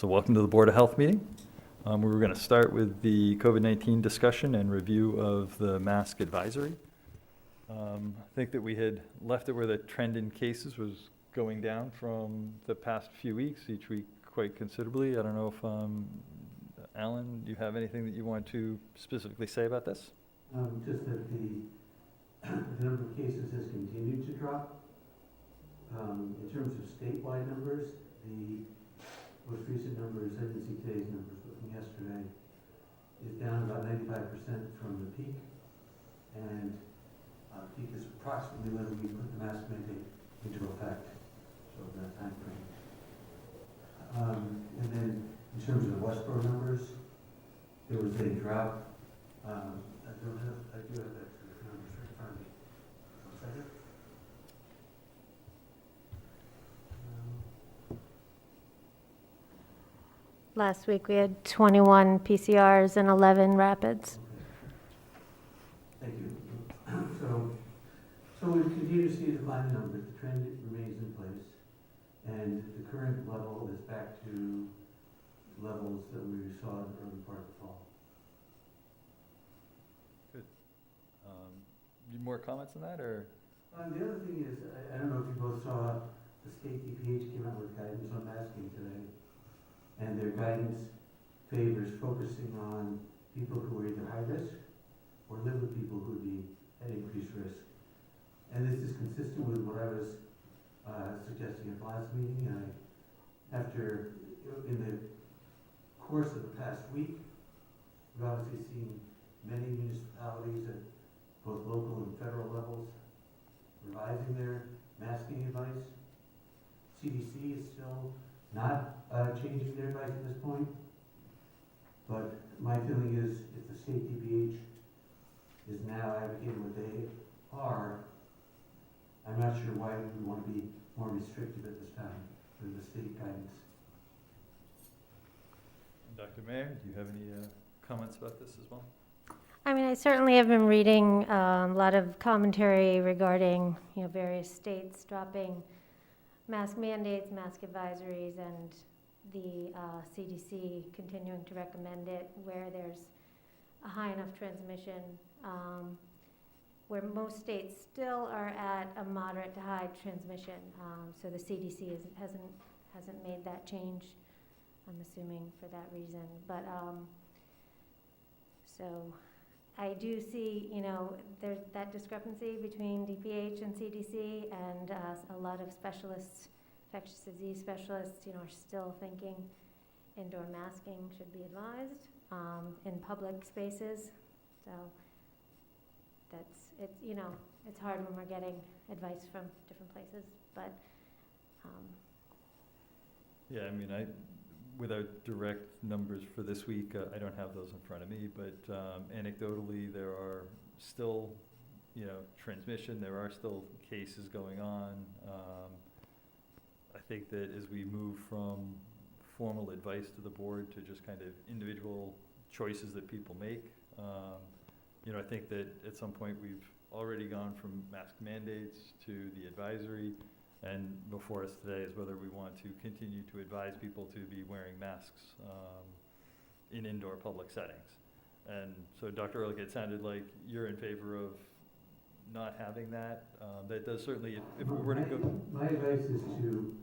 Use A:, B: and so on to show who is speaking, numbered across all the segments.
A: So welcome to the Board of Health meeting. We were going to start with the COVID-19 discussion and review of the mask advisory. I think that we had left it where the trend in cases was going down from the past few weeks, each week quite considerably. I don't know if, Alan, do you have anything that you want to specifically say about this?
B: Just that the number of cases has continued to drop. In terms of statewide numbers, the most recent numbers, I didn't see today's numbers, but from yesterday, is down about 95% from the peak. And peak is approximately when we put the mask mandate into effect, so that time frame. And then in terms of the Westborough numbers, there was a drop. I do have that numbers right in front of me. One second.
C: Last week we had 21 PCRs and 11 rapids.
B: Thank you. So we continue to see a decline in numbers. The trend remains in place, and the current level is back to levels that we saw in the early part of the fall.
A: Good. More comments on that, or?
B: The other thing is, I don't know if you both saw, the state DPH came out with guidance on masking today, and their guidance favors focusing on people who are either high risk or live with people who would be at increased risk. And this is consistent with what I was suggesting at the last meeting. After, in the course of the past week, we've obviously seen many municipalities at both local and federal levels revising their masking advice. CDC is still not changing their advice at this point, but my feeling is if the state DPH is now advocating what they are, I'm not sure why we would want to be more restrictive at this time for the state guidance.
A: Dr. Mayer, do you have any comments about this as well?
C: I mean, I certainly have been reading a lot of commentary regarding, various states dropping mask mandates, mask advisories, and the CDC continuing to recommend it where there's a high enough transmission, where most states still are at a moderate to high transmission. So the CDC hasn't made that change, I'm assuming, for that reason. But so I do see, there's that discrepancy between DPH and CDC, and a lot of specialists, infectious disease specialists, are still thinking indoor masking should be advised in public spaces. So it's hard when we're getting advice from different places, but.
A: Yeah, I mean, without direct numbers for this week, I don't have those in front of me, but anecdotally, there are still, transmission, there are still cases going on. I think that as we move from formal advice to the board to just kind of individual choices that people make, I think that at some point we've already gone from mask mandates to the advisory. And before us today is whether we want to continue to advise people to be wearing masks in indoor public settings. And so, Dr. Ehrlich, it sounded like you're in favor of not having that. That does certainly, if we were to go...
B: My advice is to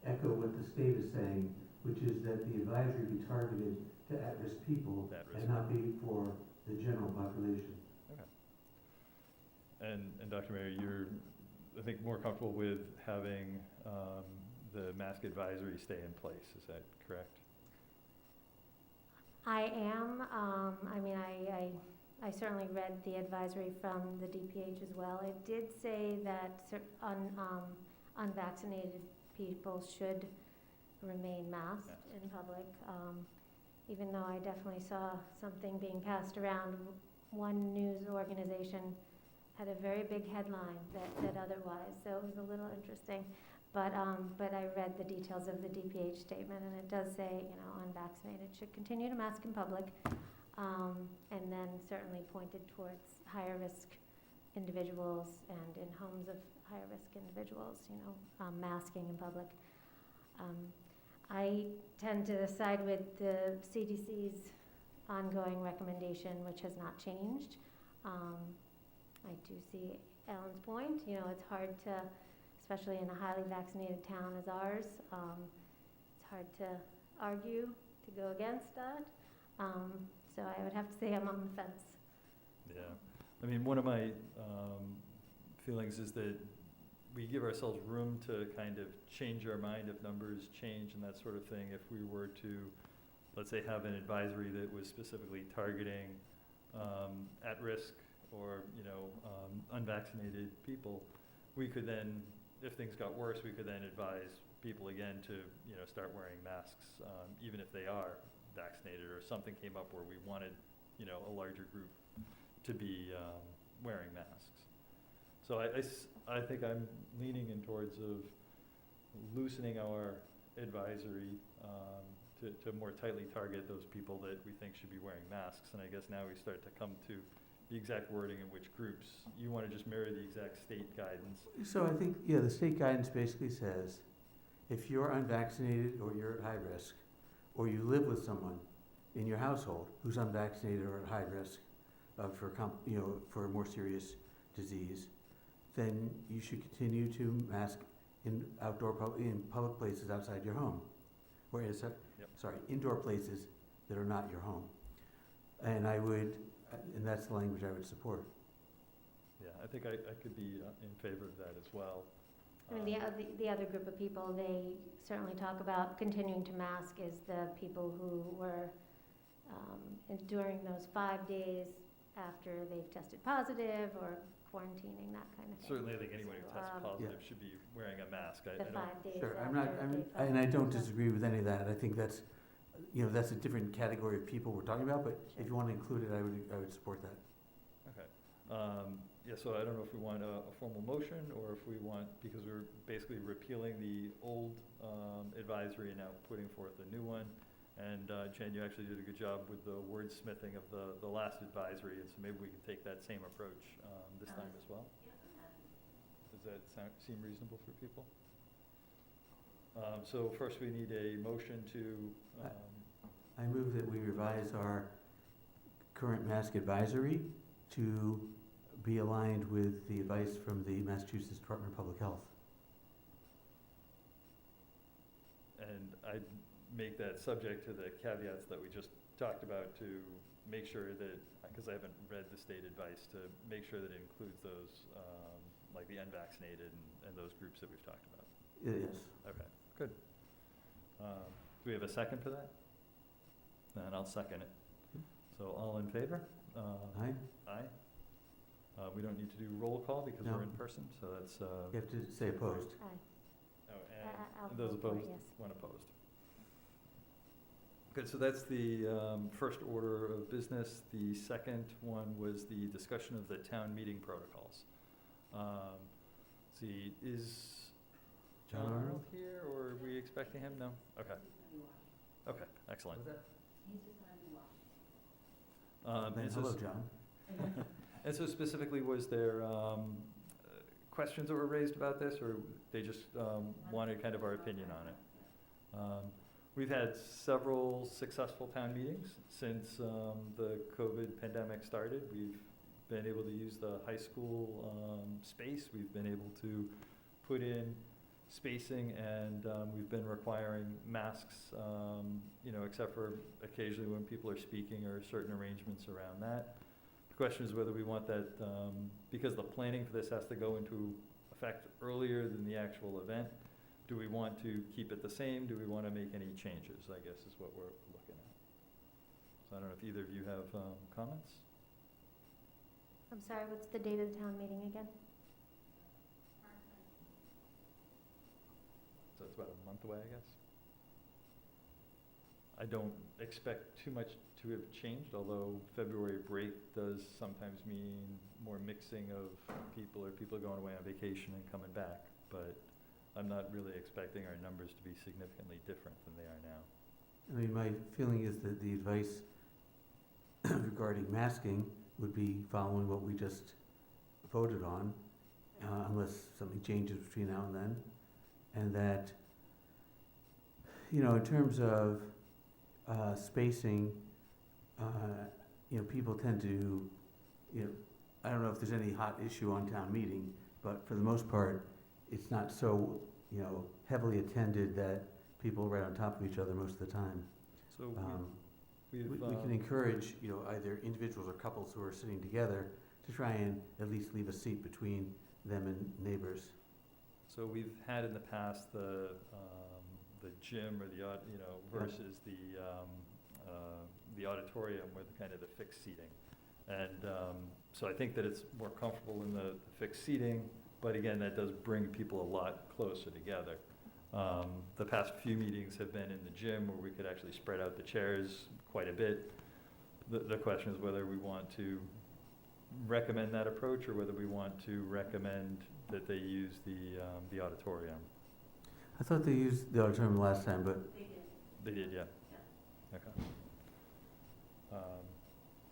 B: echo what the state is saying, which is that the advisory be targeted to at-risk people and not be for the general population.
A: Okay. And Dr. Mayer, you're, I think, more comfortable with having the mask advisory stay in place. Is that correct?
C: I am. I certainly read the advisory from the DPH as well. It did say that unvaccinated people should remain masked in public. Even though I definitely saw something being passed around, one news organization had a very big headline that said otherwise, so it was a little interesting. But I read the details of the DPH statement, and it does say, unvaccinated should continue to mask in public, and then certainly pointed towards higher risk individuals and in homes of higher risk individuals, masking in public. I tend to side with the CDC's ongoing recommendation, which has not changed. I do see Ellen's point, you know, it's hard to, especially in a highly vaccinated town as ours, it's hard to argue to go against that. So I would have to say I'm on the fence.
A: Yeah, I mean, one of my feelings is that we give ourselves room to kind of change our mind if numbers change and that sort of thing. If we were to, let's say, have an advisory that was specifically targeting at-risk or, you know, unvaccinated people, we could then, if things got worse, we could then advise people again to, you know, start wearing masks, even if they are vaccinated, or something came up where we wanted, you know, a larger group to be wearing masks. So I think I'm leaning in towards of loosening our advisory to more tightly target those people that we think should be wearing masks. And I guess now we start to come to the exact wording in which groups. You want to just mirror the exact state guidance.
B: So I think, yeah, the state guidance basically says, if you're unvaccinated or you're at high risk, or you live with someone in your household who's unvaccinated or at high risk for a more serious disease, then you should continue to mask in public places outside your home. Whereas, indoor places that are not your home. And and that's the language I would support.
A: Yeah, I think I could be in favor of that as well.
C: I mean, the other group of people, they certainly talk about continuing to mask is the people who were during those 5 days after they've tested positive or quarantining, that kind of thing.
A: Certainly, I think anyone who tests positive
B: Yeah.
A: should be wearing a mask.
C: The 5 days
B: Sure,
C: after
B: and I don't disagree with any of that. I think that's, you know, that's a different category of people we're talking about, but if you want to include it, I would support that.
A: Okay. Yeah, so I don't know if we want a formal motion or if we want, because we're basically repealing the old advisory and now putting forth a new one. And Jen, you actually did a good job with the wordsmithing of the last advisory, and so maybe we can take that same approach this time as well. Does that seem reasonable for people? So first we need a motion to...
B: I move that we revise our current mask advisory to be aligned with the advice from the Massachusetts Department of Public Health.
A: And I make that subject to the caveats that we just talked about, to make sure that, because I haven't read the state advice, to make sure that it includes those, like the unvaccinated and those groups that we've talked about.
B: Yes.
A: Okay, good. Do we have a second for that? And I'll second it. So all in favor?
B: Aye.
A: Aye. We don't need to do roll call because
B: No.
A: we're in person, so that's,
B: You have to say opposed.
C: Aye.
A: oh,
C: I'll
A: and those
C: vote for it,
A: opposed?
C: yes.
A: One opposed. Good, so that's the first order of business. The second one was the discussion of the town meeting protocols. Let's see, is John Arnold here, or are we expecting him? No? Okay. Okay, excellent.
B: Then hello, John.
A: And so specifically, was there questions that were raised about this, or they just wanted kind of our opinion on it? We've had several successful town meetings since the COVID pandemic started. We've been able to use the high school space. We've been able to put in spacing, and we've been requiring masks, you know, except for occasionally when people are speaking or certain arrangements around that. The question is whether we want that, because the planning for this has to go into effect earlier than the actual event. Do we want to keep it the same? Do we want to make any changes, I guess, is what we're looking at. So I don't know if either of you have comments?
C: I'm sorry, what's the date of the town meeting again?
A: So it's about a month away, I guess. I don't expect too much to have changed, although February break does sometimes mean more mixing of people, or people are going away on vacation and coming back. But I'm not really expecting our numbers to be significantly different than they are now.
B: I mean, my feeling is that the advice regarding masking would be following what we just voted on, unless something changes between now and then. And that in terms of spacing, people tend to, I don't know if there's any hot issue on town meeting, but for the most part, it's not so, heavily attended that people are right on top of each other most of the time.
A: So
B: We can encourage, either individuals or couples who are sitting together to try and at least leave a seat between them and neighbors.
A: So we've had in the past the gym or versus the auditorium with kind of the fixed seating. And so I think that it's more comfortable in the fixed seating, but again, that does bring people a lot closer together. The past few meetings have been in the gym where we could actually spread out the chairs quite a bit. The question is whether we want to recommend that approach or whether we want to recommend that they use the auditorium.
B: I thought they used the auditorium last time, but.
A: They did, yeah. Okay.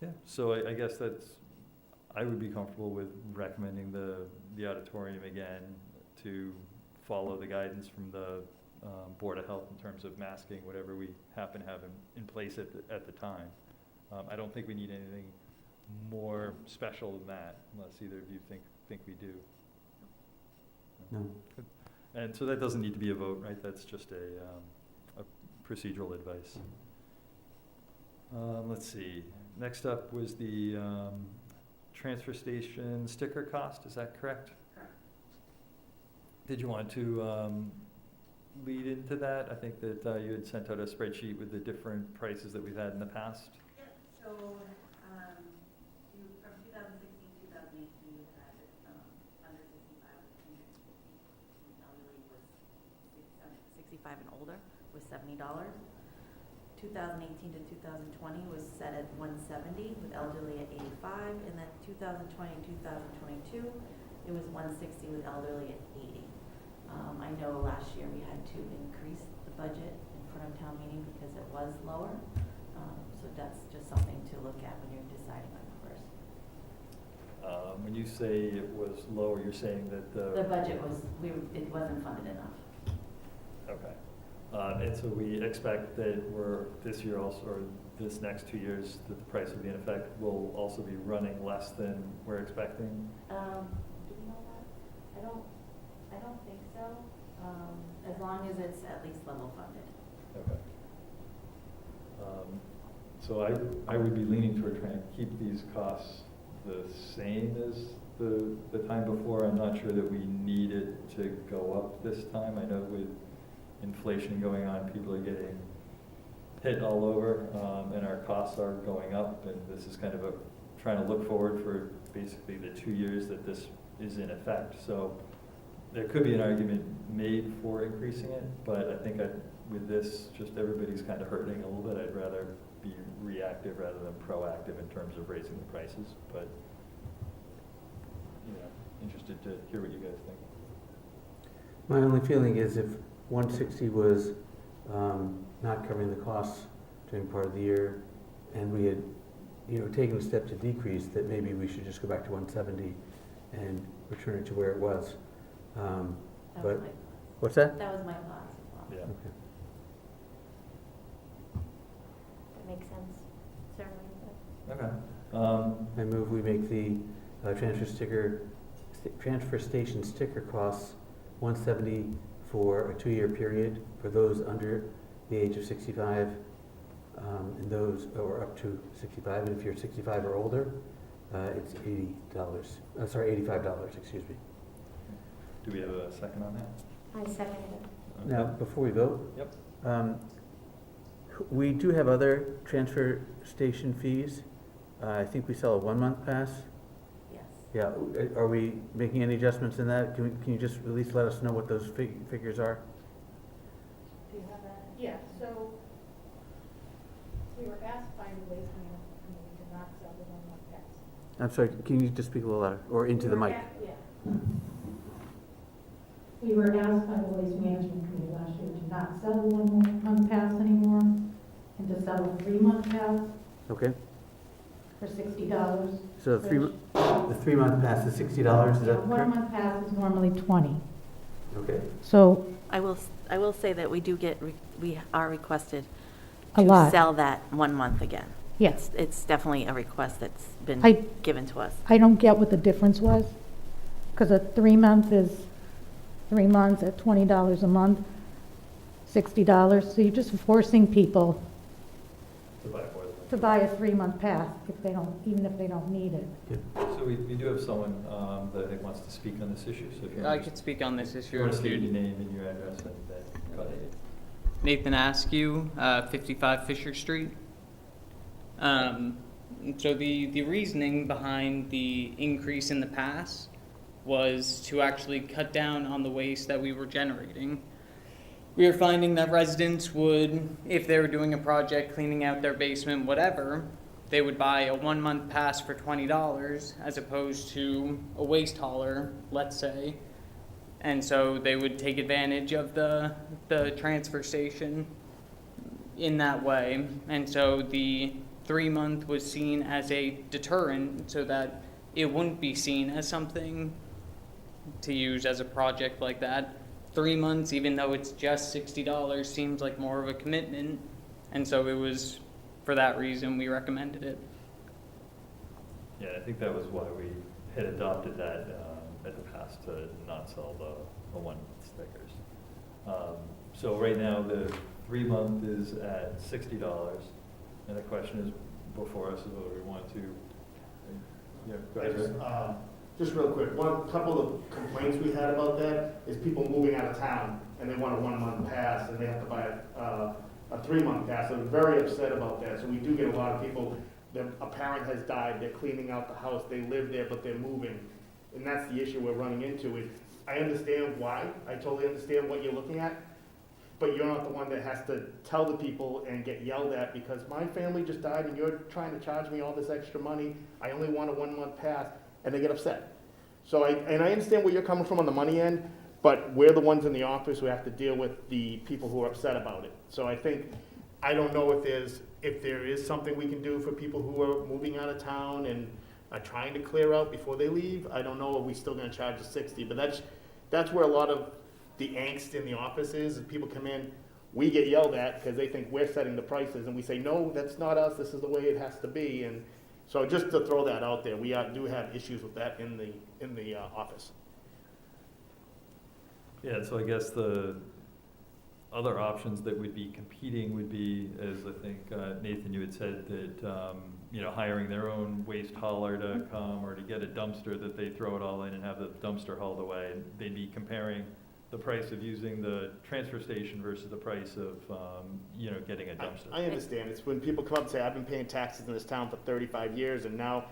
A: Yeah, so I guess I would be comfortable with recommending the auditorium again to follow the guidance from the Board of Health in terms of masking, whatever we happen to have in place at the time. I don't think we need anything more special than that, unless either of you think we do.
B: No.
A: Good. And so that doesn't need to be a vote, right? That's just a procedural advice. Let's see. Next up was the transfer station sticker cost. Is that correct?
D: Correct.
A: Did you want to lead into that? I think that you had sent out a spreadsheet with the different prices that we've had in the past.
D: Yep, so, from 2016, 2018, you had, under 65 was 150, elderly was 65 and older was $70. 2018 to 2020 was set at 170 with elderly at 85, and then 2020 and 2022, it was 160 with elderly at 80. I know last year we had to increase the budget in front of town meeting because it was lower. So that's just something to look at when you're deciding on numbers.
A: When you say it was lower, you're saying that
D: The budget was, it wasn't funded enough.
A: Okay. And so we expect that this year also, or this next 2 years, that the price will be in effect, will also be running less than we're expecting?
D: Do you know that? I don't think so, as long as it's at least level funded.
A: Okay. So I would be leaning toward trying to keep these costs the same as the time before. I'm not sure that we need it to go up this time. I know with inflation going on, people are getting hit all over, and our costs are going up, and this is kind of trying to look forward for basically the 2 years that this is in effect. So there could be an argument made for increasing it, but I think with this, just everybody's kind of hurting a little bit. I'd rather be reactive rather than proactive in terms of raising the prices, but interested to hear what you guys think.
B: My only feeling is if 160 was not covering the costs during part of the year, and we had, taken a step to decrease, that maybe we should just go back to 170 and return it to where it was.
D: That
B: But-
D: was my thought.
B: What's that?
D: That was my thoughts as well.
A: Yeah.
B: Okay.
C: That makes sense, certainly.
A: Okay.
B: I move we make the transfer station sticker costs 170 for a 2-year period for those under the age of 65, and those or up to 65. And if you're 65 or older, it's $85. Excuse me.
A: Do we have a second on that?
C: I second it.
B: Now, before we vote,
A: Yep.
B: We do have other transfer station fees. I think we sell a 1-month pass.
D: Yes.
B: Yeah, are we making any adjustments in that? Can you just at least let us know what those figures are?
D: Do you have that?
E: Yeah, so we were asked by the Waste Management Committee to not sell the 1-month pass.
B: I'm sorry, can you just speak a little louder, or into the mic?
E: Yeah. We were asked by the Waste Management Committee last year to not sell the 1-month pass anymore and to sell a 3-month pass
B: Okay,
E: for $60.
B: so the 3-month pass is $60, is that correct?
E: 1-month pass is normally $20.
B: Okay,
E: So
D: I will say that we do get, we are requested
E: A
D: to
E: lot.
D: sell that 1 month again.
E: Yes.
D: It's definitely a request that's been
E: I-
D: given to us.
E: I don't get what the difference was, because a 3-month is 3 months at $20 a month, $60, so you're just forcing people
A: To buy more than
E: to buy a 3-month pass if they don't, even if they don't need it.
A: So we do have someone that I think wants to speak on this issue, so if you
F: I
A: want to
F: could speak on this
A: if
F: issue.
A: you want to
F: if
A: state
F: you'd-
A: your name and your address and then go ahead.
F: Nathan Askew, 55 Fisher Street. So the reasoning behind the increase in the pass was to actually cut down on the waste that we were generating. We were finding that residents would, if they were doing a project, cleaning out their basement, whatever, they would buy a 1 month pass for $20 as opposed to a waste hauler, let's say. And so they would take advantage of the transfer station in that way. And so the 3 month was seen as a deterrent so that it wouldn't be seen as something to use as a project like that. 3 months, even though it's just $60, seems like more of a commitment. And so it was, for that reason, we recommended it.
A: Yeah, I think that was why we had adopted that at the past to not sell the 1 month stickers. So right now, the 3 month is at $60, and the question is before us is whether we want to, go ahead.
G: Just real quick, couple of complaints we had about that is people moving out of town and they want a 1 month pass and they have to buy a 3 month pass. So they're very upset about that. So we do get a lot of people, a parent has died, they're cleaning out the house, they live there, but they're moving. And that's the issue we're running into. I understand why, I totally understand what you're looking at, but you're not the one that has to tell the people and get yelled at because my family just died and you're trying to charge me all this extra money. I only want a 1 month pass, and they get upset. So I understand where you're coming from on the money end, but we're the ones in the office who have to deal with the people who are upset about it. So I don't know if there is something we can do for people who are moving out of town and are trying to clear out before they leave. I don't know, are we still gonna charge the 60? But that's where a lot of the angst in the office is. If people come in, we get yelled at because they think we're setting the prices, and we say, no, that's not us, this is the way it has to be. And so just to throw that out there, we do have issues with that in the office.
A: Yeah, so I guess the other options that would be competing would be, as I think, Nathan, you had said, that, hiring their own waste hauler to come or to get a dumpster that they throw it all in and have the dumpster hauled away. And they'd be comparing the price of using the transfer station versus the price of, getting a dumpster.
G: I understand. It's when people come up and say, I've been paying taxes in this town for 35 years and now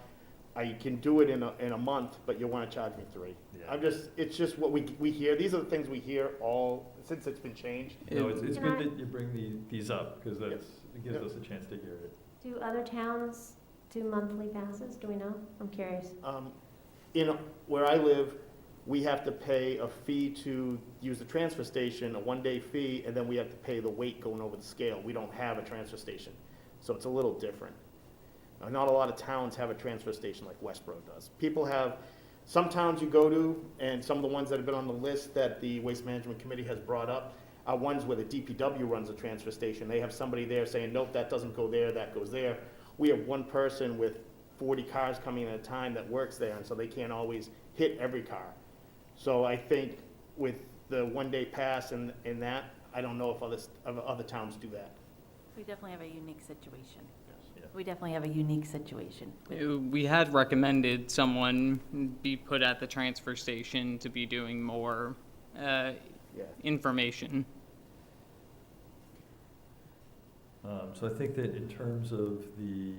G: I can do it in a month, but you want to charge me 3.
A: Yeah.
G: It's just what we hear. These are the things we hear since it's been changed.
A: No, it's
C: Can
A: good
C: I-
A: that you bring these up, because it gives
G: Yep.
A: us a chance to hear it.
C: Do other towns do monthly passes? Do we know? I'm curious.
G: Where I live, we have to pay a fee to use the transfer station, a 1-day fee, and then we have to pay the weight going over the scale. We don't have a transfer station, so it's a little different. Not a lot of towns have a transfer station like Westborough does. Some towns you go to, and some of the ones that have been on the list that the Waste Management Committee has brought up are ones where the DPW runs a transfer station. They have somebody there saying, nope, that doesn't go there, that goes there. We have one person with 40 cars coming in at a time that works there, and so they can't always hit every car. So I think with the 1-day pass and that, I don't know if other towns do that.
D: We definitely have a unique situation.
A: Yeah.
D: We definitely have a unique situation.
F: We had recommended someone be put at the transfer station to be doing more
G: Yeah.
F: information.
A: So I think that in terms of the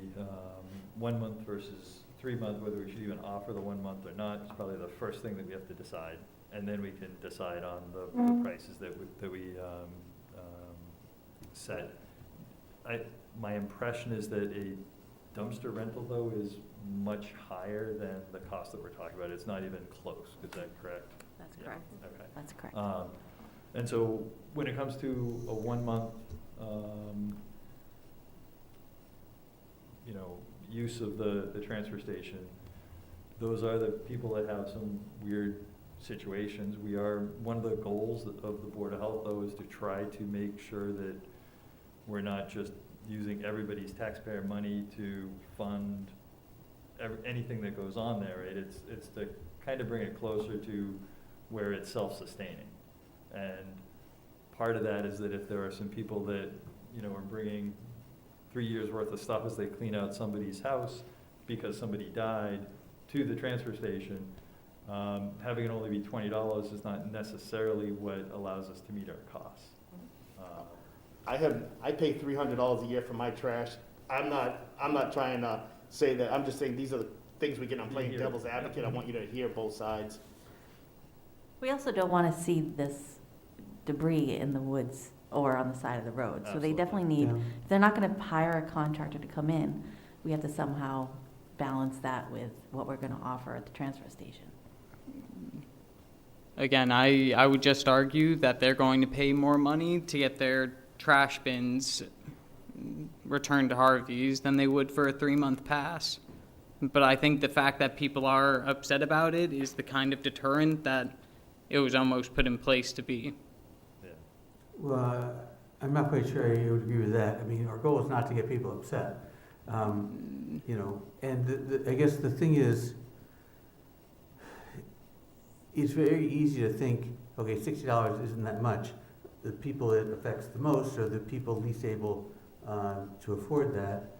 A: 1 month versus 3 month, whether we should even offer the 1 month or not, is probably the first thing that we have to decide. And then we can decide on the prices that we set. My impression is that a dumpster rental, though, is much higher than the cost that we're talking about. It's not even close. Is that correct?
D: That's
A: Yeah.
D: correct.
A: Okay.
D: That's correct.
A: And so when it comes to a 1 month, use of the transfer station, those are the people that have some weird situations. One of the goals of the Board of Health, though, is to try to make sure that we're not just using everybody's taxpayer money to fund anything that goes on there, right? It's to kind of bring it closer to where it's self-sustaining. And part of that is that if there are some people that, are bringing 3 years' worth of stuff as they clean out somebody's house because somebody died to the transfer station, having it only be $20 is not necessarily what allows us to meet our costs.
G: I pay $300 a year for my trash. I'm not trying to say that, I'm just saying these are the things we get. I'm playing
A: Here.
G: devil's advocate. I want you to hear both sides.
D: We also don't want to see this debris in the woods or on the side of the road. So they
A: Absolutely.
D: definitely need,
B: Yeah.
D: if they're not going to hire a contractor to come in, we have to somehow balance that with what we're going to offer at the transfer station.
F: Again, I would just argue that they're going to pay more money to get their trash bins returned to Harvey's than they would for a 3-month pass. But I think the fact that people are upset about it is the kind of deterrent that it was almost put in place to be.
A: Yeah.
B: Well, I'm not quite sure I would agree with that. I mean, our goal is not to get people upset. And I guess the thing is, it's very easy to think, okay, $60 isn't that much. The people it affects the most are the people least able to afford that.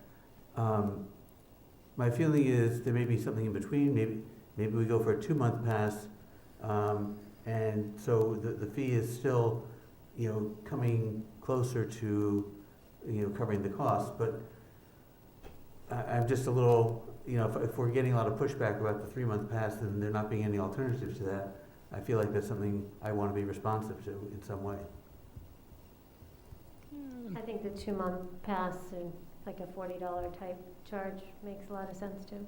B: My feeling is there may be something in between. Maybe we go for a 2-month pass, and so the fee is still, coming closer to, covering the cost. But I'm just a little, if we're getting a lot of pushback about the 3-month pass and there not being any alternatives to that, I feel like that's something I want to be responsive to in some way.
C: I think the 2-month pass and like a $40 type charge makes a lot of sense too.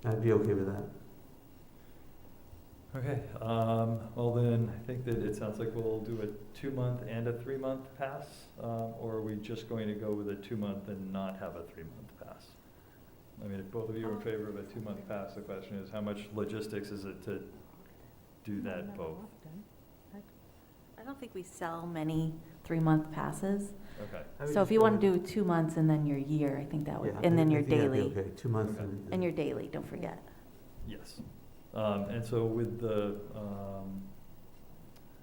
B: I'd be okay with that.
A: Okay, well then, I think that it sounds like we'll do a 2-month and a 3-month pass, or are we just going to go with a 2-month and not have a 3-month pass? I mean, if both of you are in favor of a 2-month pass, the question is, how much logistics is it to do that both?
D: I don't think we sell many 3-month passes.
A: Okay,
D: So if you want to do 2 months and then your year, I think that would,
B: Yeah,
D: and then
B: I
D: your
B: think that'd be
D: daily,
B: Okay, 2 months.
A: Okay.
D: and your daily, don't forget.
A: yes. And so with the,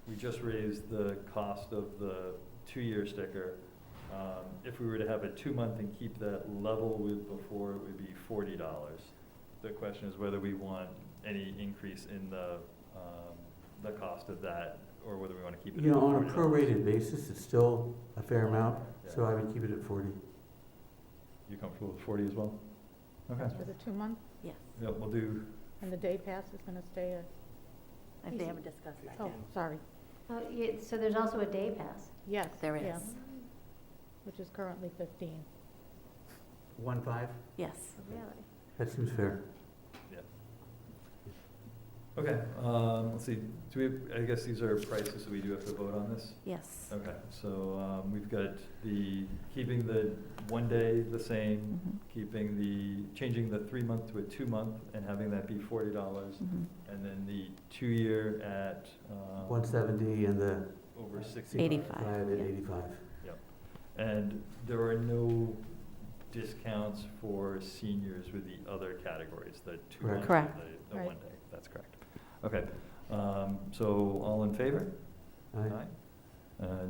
A: we just raised the cost of the 2-year sticker. If we were to have a 2-month and keep that level with before, it would be $40. The question is whether we want any increase in the cost of that, or whether we want to keep it at $40.
B: On a prorated basis, it's still a fair amount, so I would keep it at 40.
A: You comfortable with 40 as well? Okay.
E: Is it 2 months?
D: Yes.
A: Yep, we'll do,
E: And the day pass is gonna stay at,
D: If they haven't discussed that
E: oh,
D: yet.
E: sorry,
C: So there's also a day pass.
E: yes.
D: There
E: yeah,
D: is.
E: Which is currently 15.
B: 1.5?
D: Yes.
C: Really?
B: That seems fair.
A: okay, let's see, I guess these are prices, so we do have to vote on this?
D: Yes.
A: Okay, so, we've got keeping the 1 day the same,
D: Mhm.
A: changing the 3-month to a 2-month and having that be $40,
D: Mhm.
A: and then the 2-year at,
B: 170 and the
A: over 65.
D: 85.
B: 5 at
D: yeah.
B: 85.
A: And there are no discounts for seniors with the other categories, the 2 months
D: Correct.
A: and the
E: Right.
A: 1 day, that's correct. Okay, so all in favor?
B: Aye.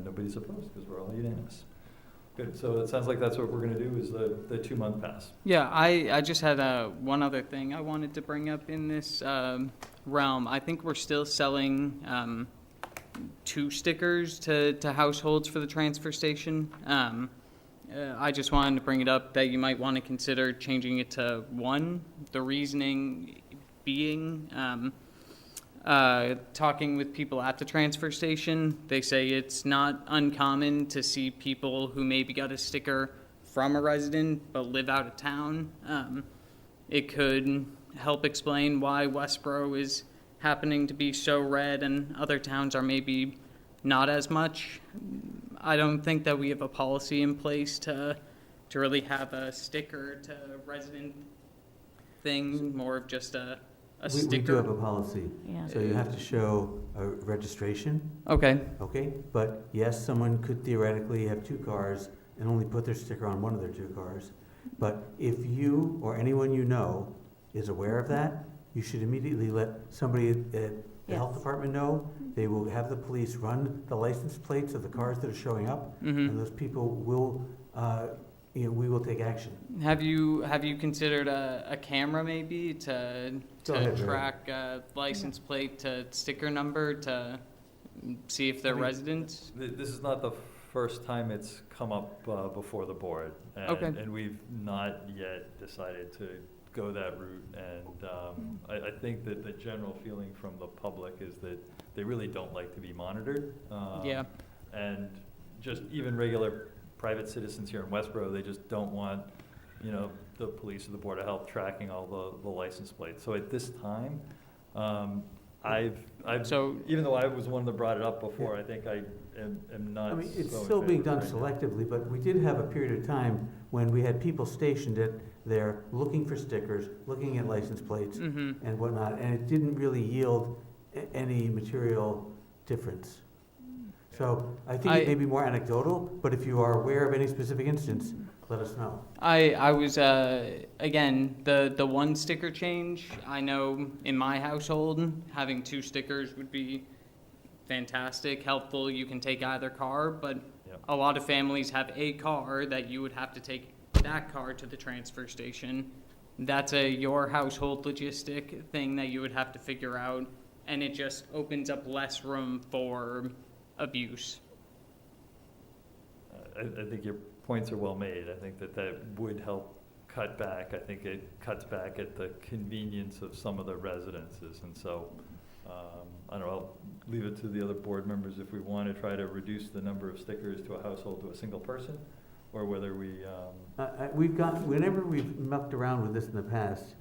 A: Nobody's opposed, because we're all unanimous. Good, so it sounds like that's what we're gonna do, is the 2-month pass.
F: Yeah, I just had one other thing I wanted to bring up in this realm. I think we're still selling 2 stickers to households for the transfer station. I just wanted to bring it up that you might want to consider changing it to 1. The reasoning being, talking with people at the transfer station, they say it's not uncommon to see people who maybe got a sticker from a resident but live out of town. It could help explain why Westborough is happening to be so red and other towns are maybe not as much. I don't think that we have a policy in place to really have a sticker to resident thing, more of just a a
B: We do have
F: sticker?
B: a policy,
E: Yeah.
B: so you have to show a registration,
F: Okay,
B: okay? But yes, someone could theoretically have two cars and only put their sticker on one of their two cars. But if you or anyone you know is aware of that, you should immediately let somebody at the health
E: Yes.
B: department know. They will have the police run the license plates of the cars that are showing up,
F: mm-hmm.
B: and those people will, we will take action.
F: Have you considered a camera maybe to
B: Go ahead, Ray.
F: track license plate to sticker number to see if they're
A: I mean,
F: residents?
A: This is not the first time it's come up before the board.
F: Okay.
A: And we've not yet decided to go that route. And I think that the general feeling from the public is that they really don't like to be monitored.
F: Yeah.
A: And just even regular private citizens here in Westborough, they just don't want, the police or the Board of Health tracking all the license plates. So at this time,
F: So-
B: even though I was one that brought it up before, I think I am not.
H: I mean, it's
B: so in
H: still being
B: favor
H: done
B: right now.
H: selectively, but we did have a period of time when we had people stationed there looking for stickers, looking at license plates
F: Mm-hmm.
H: and whatnot, and it didn't really yield any material difference. So I think
F: I-
H: it may be more anecdotal, but if you are aware of any specific instance, let us know.
F: I was again the one sticker change. I know in my household having two stickers would be fantastic, helpful. You can take either car, but
A: Yep.
F: a lot of families have a car that you would have to take that car to the transfer station. That's your household logistic thing that you would have to figure out, and it just opens up less room for abuse.
A: I think your points are well made. I think that would help cut back. I think it cuts back at the convenience of some of the residences. And so, I don't know, I'll leave it to the other board members if we want to try to reduce the number of stickers to a household to a single person, or whether we,
H: Whenever we've mucked around with this in the past,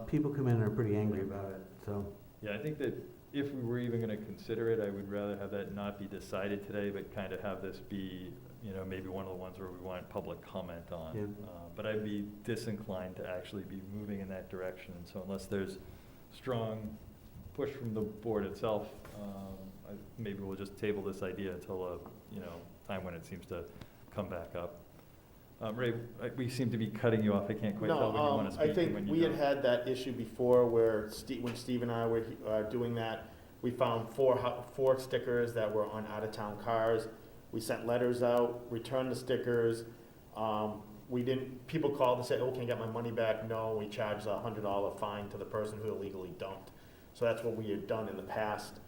H: people come in and are pretty angry about it, so.
A: yeah, I think that if we were even going to consider it, I would rather have that not be decided today, but kind of have this be, maybe one of the ones where we want public comment on.
H: Yeah.
A: But I'd be disinclined to actually be moving in that direction. And so unless there's strong push from the board itself, maybe we'll just table this idea until a time when it seems to come back up. Ray, we seem to be cutting you off. I can't quite tell when you want to speak
G: I
A: and
G: think
A: when you
G: we had
A: don't.
G: had that issue before where when Steve and I were doing that, we found four stickers that were on out-of-town cars. We sent letters out, returned the stickers. People called and said, oh, can I get my money back? No, we charged a $100 fine to the person who illegally dumped. So that's what we had done in the past.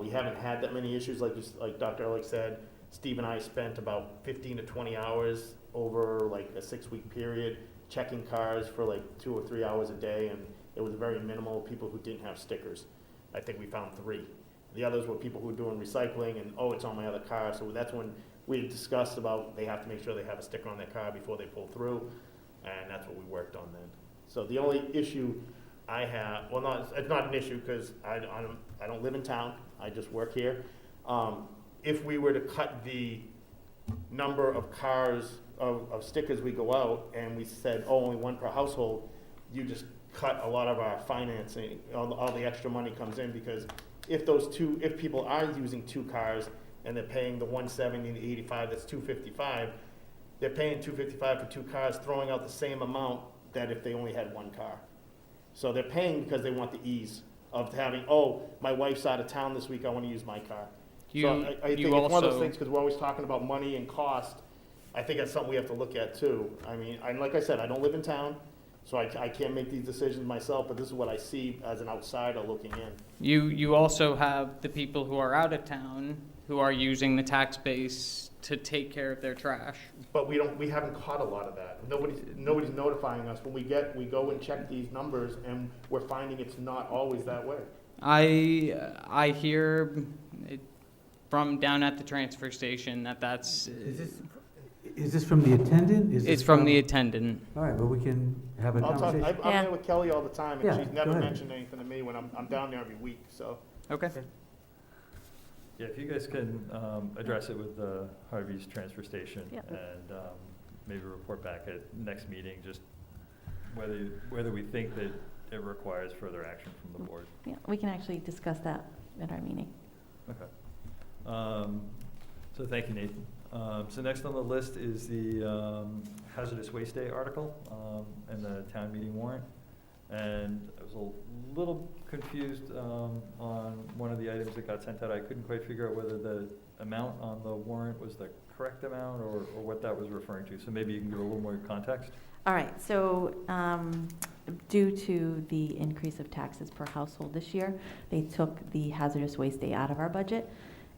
G: We haven't had that many issues, like Dr. Ehrlich said. Steve and I spent about 15 to 20 hours over like a 6-week period checking cars for like 2 or 3 hours a day, and it was very minimal people who didn't have stickers. I think we found 3. The others were people who were doing recycling and, oh, it's on my other car. So that's when we had discussed about they have to make sure they have a sticker on their car before they pull through, and that's what we worked on then. So the only issue I have, it's not an issue because I don't live in town, I just work here. If we were to cut the number of cars, of stickers we go out, and we said, oh, only one per household, you just cut a lot of our financing, all the extra money comes in, because if people are using 2 cars and they're paying the $170 and the $85, that's $255, they're paying $255 for 2 cars, throwing out the same amount that if they only had 1 car. So they're paying because they want the ease of having, oh, my wife's out of town this week, I want to use my car. So I think it's one of those things, because we're always talking about money and cost. I think that's something we have to look at too. I mean, like I said, I don't live in town, so I can't make these decisions myself, but this is what I see as an outsider looking in.
F: You also have the people who are out of town who are using the tax base to take care of their trash.
G: But we haven't caught a lot of that. Nobody's notifying us. When we go and check these numbers, and we're finding it's not always that way.
F: I hear it from down at the transfer station that's
H: Is this from the attendant? Is
F: it's
H: this
F: from the attendant.
H: All right, well, we can have a
G: I'm
H: conversation.
G: there with Kelly all the time, and
H: Yeah,
G: she's
H: go
G: never
H: ahead.
G: mentioned anything to me when I'm down there every week, so.
F: Okay.
A: Yeah, if you guys can address it with the Harvey's transfer station
C: Yep.
A: and maybe report back at next meeting, just whether we think that it requires further action from the board.
D: Yeah, we can actually discuss that at our meeting.
A: Okay. So thank you, Nathan. So next on the list is the hazardous waste day article and the town meeting warrant. And I was a little confused on one of the items that got sent out. I couldn't quite figure out whether the amount on the warrant was the correct amount or what that was referring to. So maybe you can give a little more context.
D: All right, so due to the increase of taxes per household this year, they took the hazardous waste day out of our budget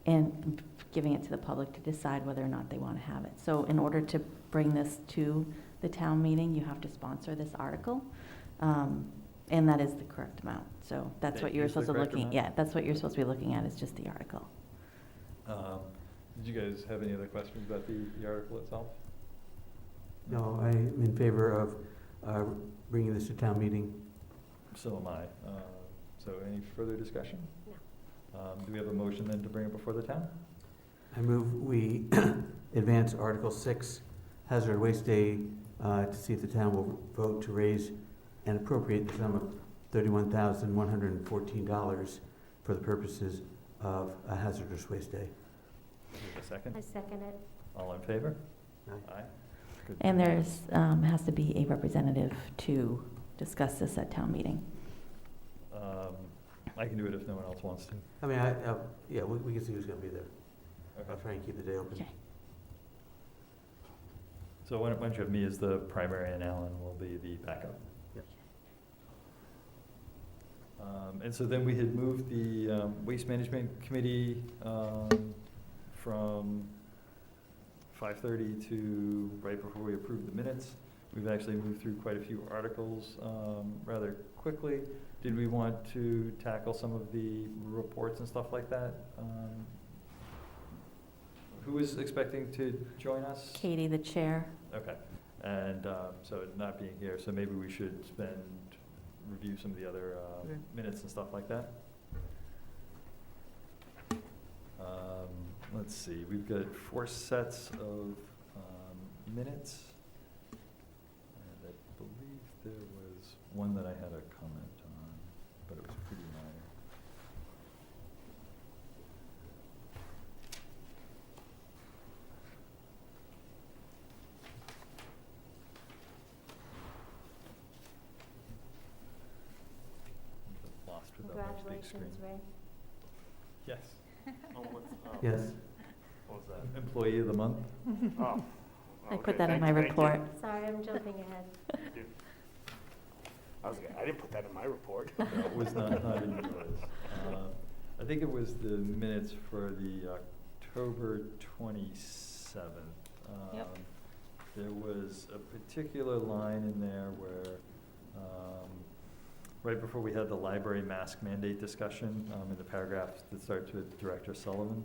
D: and giving it to the public to decide whether or not they want to have it. So in order to bring this to the town meeting, you have to sponsor this article. And that is the correct amount. So that's
A: That
D: what you're
A: is the
D: supposed to be
A: correct
D: looking,
A: amount?
D: yeah, that's what you're supposed to be looking at, is just the article.
A: Did you guys have any other questions about the article itself?
H: No, I'm in favor of bringing this to town meeting.
A: So am I. So any further discussion?
C: No.
A: Do we have a motion then to bring it before the town?
H: I move we advance Article 6, Hazard Waste Day, to see if the town will vote to raise and appropriate the sum of $31,114 for the purposes of a hazardous waste day.
A: Do we have a second?
C: I second it.
A: All in favor?
H: Aye.
A: Good.
D: And there's, has to be a representative to discuss this at town meeting.
A: I can do it if no one else wants to.
H: I mean, yeah, we can see who's going to be there. I'll try and keep the day open.
D: Okay.
A: So why don't you have me as the primary and Alan will be the backup?
H: Yep.
A: And so then we had moved the Waste Management Committee from 5:30 to right before we approved the minutes. We've actually moved through quite a few articles rather quickly. Did we want to tackle some of the reports and stuff like that? Who is expecting to join us?
D: Katie, the chair.
A: Okay, and so not being here, so maybe we should review some of the other
D: Okay.
A: minutes and stuff like that. Let's see, we've got 4 sets of minutes. And I believe there was one that I had a comment on, but it was pretty minor. Lost without my big screen.
C: Congratulations, Ray.
A: Yes.
H: Yes.
G: What was that?
A: Employee of the month.
G: Oh.
D: I
G: okay,
D: put that in
G: thank
D: my
G: you, thank you.
D: report.
C: Sorry, I'm jumping ahead.
G: I didn't put that in my report.
A: No, it was not in yours. I think it was the minutes for the October 27th.
D: Yep.
A: There was a particular line in there where, right before we had the library mask mandate discussion, in the paragraph that starts with Director Sullivan,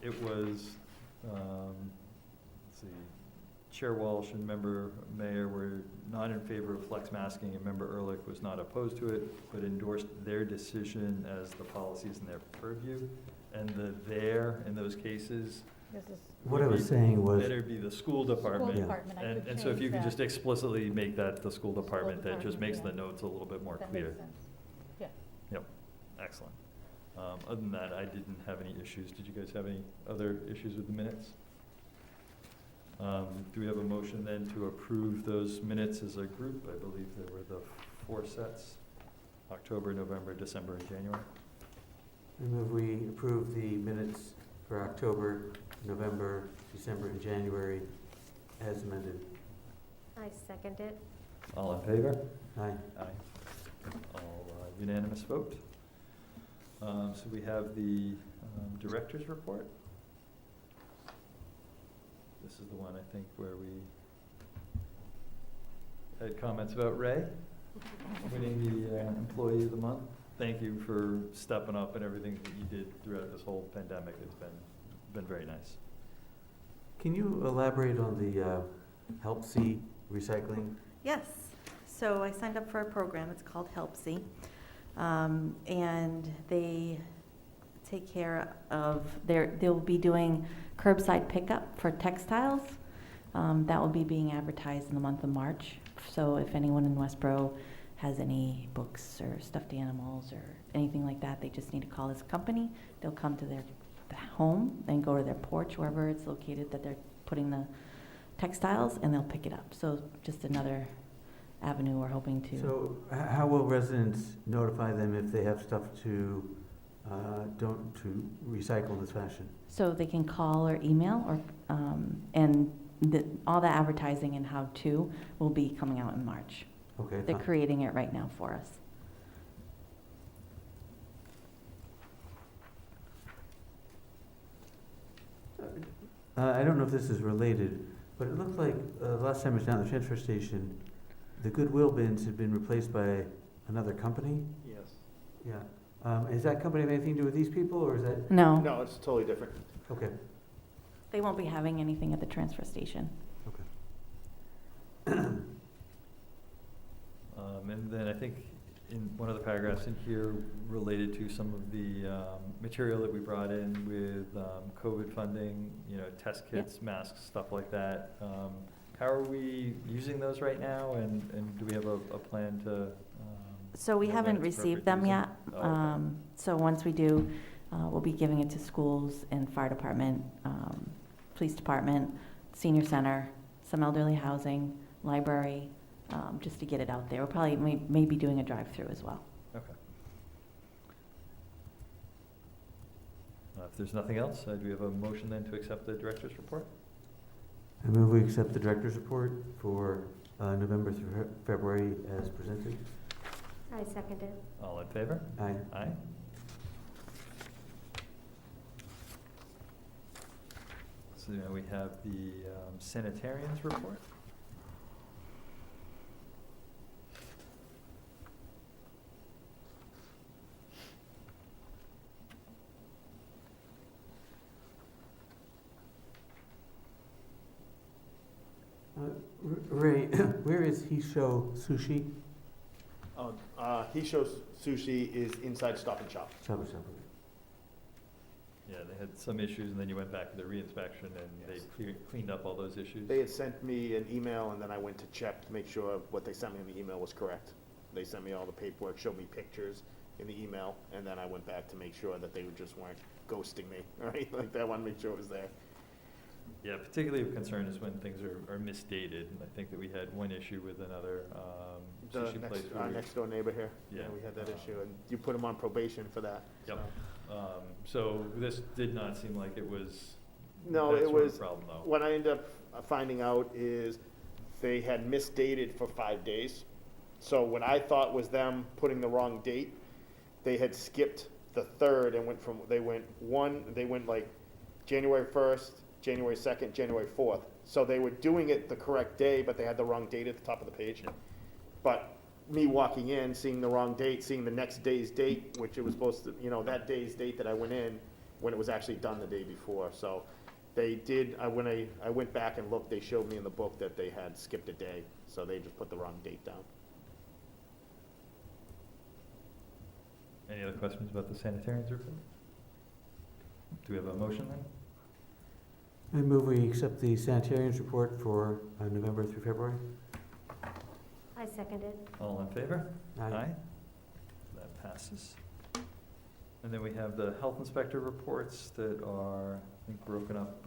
A: it was, let's see, Chair Walsh and Member Mayor were not in favor of flex masking, and Member Ehrlich was not opposed to it, but endorsed their decision as the policies in their purview. And the "there" in those cases
E: This is
H: What I was saying was,
A: better be the school department.
E: department, I
A: And,
E: could
A: and so if you
E: change
A: could
E: that.
A: just explicitly make that the school department, that just makes
E: department,
A: the
E: yeah.
A: notes a little bit more
E: That
A: clear.
E: makes sense. Yeah.
A: Yep, excellent. Other than that, I didn't have any issues. Did you guys have any other issues with the minutes? Do we have a motion then to approve those minutes as a group? I believe there were the 4 sets, October, November, December, and January.
H: I move we approve the minutes for October, November, December, and January as amended.
C: I second it.
A: All in favor?
H: Aye.
A: Aye. All unanimous vote. So we have the director's report. This is the one, I think, where we had comments about Ray winning the Employee of the Month. Thank you for stepping up and everything that you did throughout this whole pandemic. It's been very nice.
H: Can you elaborate on the Help See recycling?
D: Yes, so I signed up for a program, it's called HelpSee. And they take care of, they'll be doing curbside pickup for textiles. That will be being advertised in the month of March. So if anyone in Westborough has any books or stuffed animals or anything like that, they just need to call this company. They'll come to their home and go to their porch, wherever it's located that they're putting the textiles, and they'll pick it up. So just another avenue we're hoping to.
H: So how will residents notify them if they have stuff to recycle this fashion?
D: So they can call or email, or and all the advertising and how to will be coming out in March.
H: Okay,
D: They're
H: fine.
D: creating it right now for us.
H: I don't know if this is related, but it looked like last time I was down at the transfer station, the Goodwill bins had been replaced by another company.
G: Yes.
H: Yeah. Is that company have anything to do with these people, or is that,
D: No,
G: No, it's totally different.
H: okay,
D: they won't be having anything at the transfer station.
H: okay.
A: And then I think in one of the paragraphs in here related to some of the material that we brought in with COVID funding, test kits, masks, stuff like that. How are we using those right now, and do we have a plan to?
D: So we
A: when
D: haven't
A: it's
D: received
A: appropriate
D: them
A: to use
D: yet.
A: Oh, okay.
D: So once we do, we'll be giving it to schools and fire department, police department, senior center, some elderly housing, library, just to get it out there. We'll probably may be doing a drive-through as well.
A: Okay. If there's nothing else, do we have a motion then to accept the director's report?
H: I move we accept the director's report for November through February as presented.
C: I second it.
A: All in favor?
H: Aye.
A: Aye. So now we have the Sanitarians Report.
H: Ray, where is Hisho Sushi?
G: He shows sushi is inside Stop and Shop.
H: Shop.
A: Yeah, they had some issues, and then you went back to the reinspection, and
G: Yes.
A: they cleaned up all those issues.
G: They had sent me an email, and then I went to check to make sure what they sent me in the email was correct. They sent me all the paperwork, showed me pictures in the email, and then I went back to make sure that they just weren't ghosting me, right? Like, I wanted to make sure it was there.
A: Yeah, particularly of concern is when things are misstated, and I think that we had one issue with another
G: The
A: sushi place.
G: next,
A: where
G: our
A: we-
G: next door neighbor here,
A: Yeah.
G: we had that issue, and you put him on probation for that.
A: Yep.
G: so.
A: So this did not seem like it was
G: No,
A: that
G: it
A: sort of
G: was,
A: problem, though.
G: what I ended up finding out is they had misdated for 5 days. So what I thought was them putting the wrong date, they had skipped the 3rd and they went like January 1st, January 2nd, January 4th. So they were doing it the correct day, but they had the wrong date at the top of the page.
A: Yeah.
G: But me walking in, seeing the wrong date, seeing the next day's date, which it was supposed to, that day's date that I went in, when it was actually done the day before. So they did, when I went back and looked, they showed me in the book that they had skipped a day. So they just put the wrong date down.
A: Any other questions about the Sanitarians Report? Do we have a motion then?
H: I move we accept the Sanitarians Report for November through February.
C: I second it.
A: All in favor?
H: Aye.
A: That passes. And then we have the health inspector reports that are, I think, broken up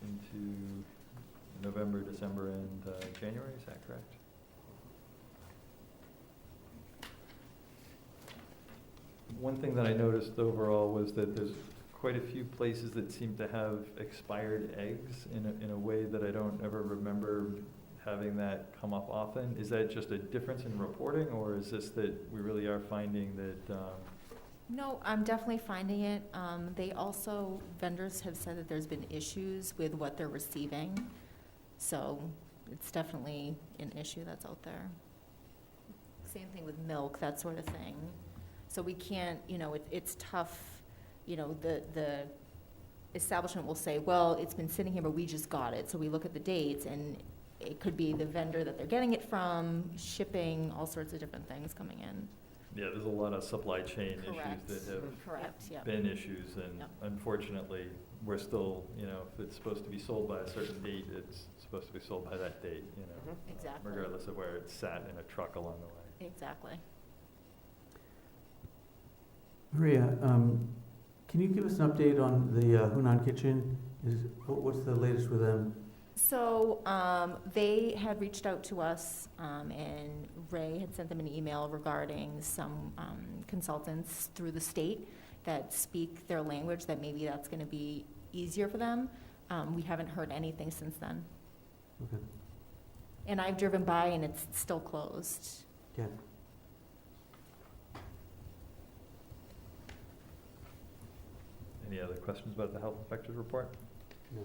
A: into November, December, and January, is that correct? One thing that I noticed overall was that there's quite a few places that seem to have expired eggs in a way that I don't ever remember having that come up often. Is that just a difference in reporting, or is this that we really are finding that,
I: No, I'm definitely finding it. They also, vendors have said that there's been issues with what they're receiving. So it's definitely an issue that's out there. Same thing with milk, that sort of thing. So we can't, it's tough, the establishment will say, well, it's been sitting here, but we just got it. So we look at the dates, and it could be the vendor that they're getting it from, shipping, all sorts of different things coming in.
A: Yeah, there's a lot of supply chain
I: Correct.
A: issues that have
I: Correct, yeah.
A: been issues, and
I: Yep.
A: unfortunately, we're still, you know, if it's supposed to be sold by a certain date, it's supposed to be sold by that date, you know.
I: Exactly.
A: Regardless of where it's sat in a truck along the way.
I: Exactly.
H: Maria, can you give us an update on the Hunan Kitchen? What's the latest with them?
I: So they had reached out to us, and Ray had sent them an email regarding some consultants through the state that speak their language, that maybe that's going to be easier for them. We haven't heard anything since then.
H: Okay.
I: And I've driven by and it's still closed.
H: Yeah.
A: Any other questions about the health inspector's report?
H: No.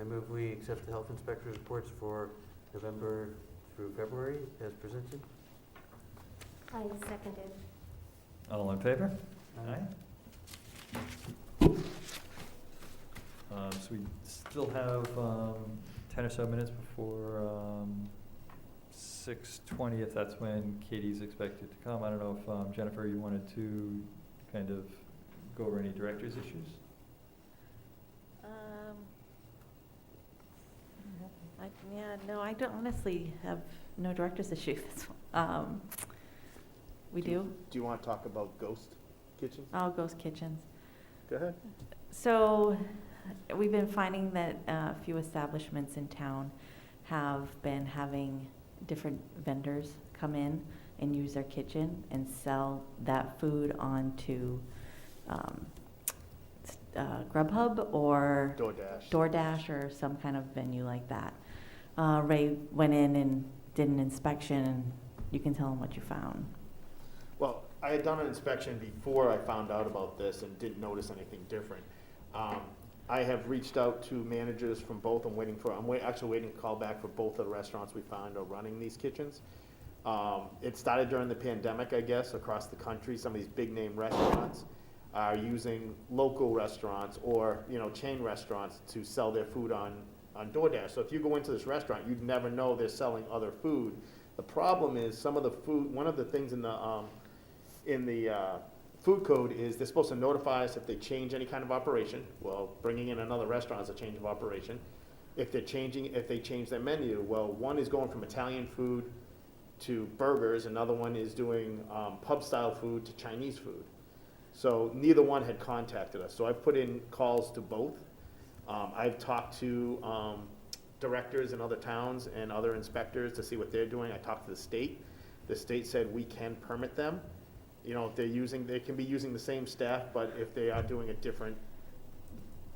H: I move we accept the health inspector's reports for November through February as presented.
C: I seconded.
A: All in favor?
H: Aye.
A: So we still have 10 or so minutes before 6:20, if that's when Katie's expected to come. I don't know if, Jennifer, you wanted to kind of go over any director's issues?
D: No, I don't honestly have no director's issues. We do?
G: Do you want to talk about ghost kitchens?
D: Ghost kitchens.
G: Go ahead.
D: So, we've been finding that a few establishments in town have been having different vendors come in and use their kitchen and sell that food onto Grubhub or DoorDash or some kind of venue like that. Ray went in and did an inspection, and you can tell him what you found.
G: Well, I had done an inspection before I found out about this and didn't notice anything different. I have reached out to managers from both. I'm actually waiting to call back for both of the restaurants we found are running these kitchens. It started during the pandemic, I guess, across the country. Some of these big name restaurants are using local restaurants or, chain restaurants to sell their food on DoorDash. So if you go into this restaurant, you'd never know they're selling other food. The problem is some of the food, one of the things in the food code is they're supposed to notify us if they change any kind of operation. Well, bringing in another restaurant is a change of operation. If they change their menu, well, one is going from Italian food to burgers, another one is doing pub-style food to Chinese food. So neither one had contacted us. So I've put in calls to both. I've talked to directors in other towns and other inspectors to see what they're doing. I talked to the state. The state said we can permit them. If they can be using the same staff, but if they are doing a different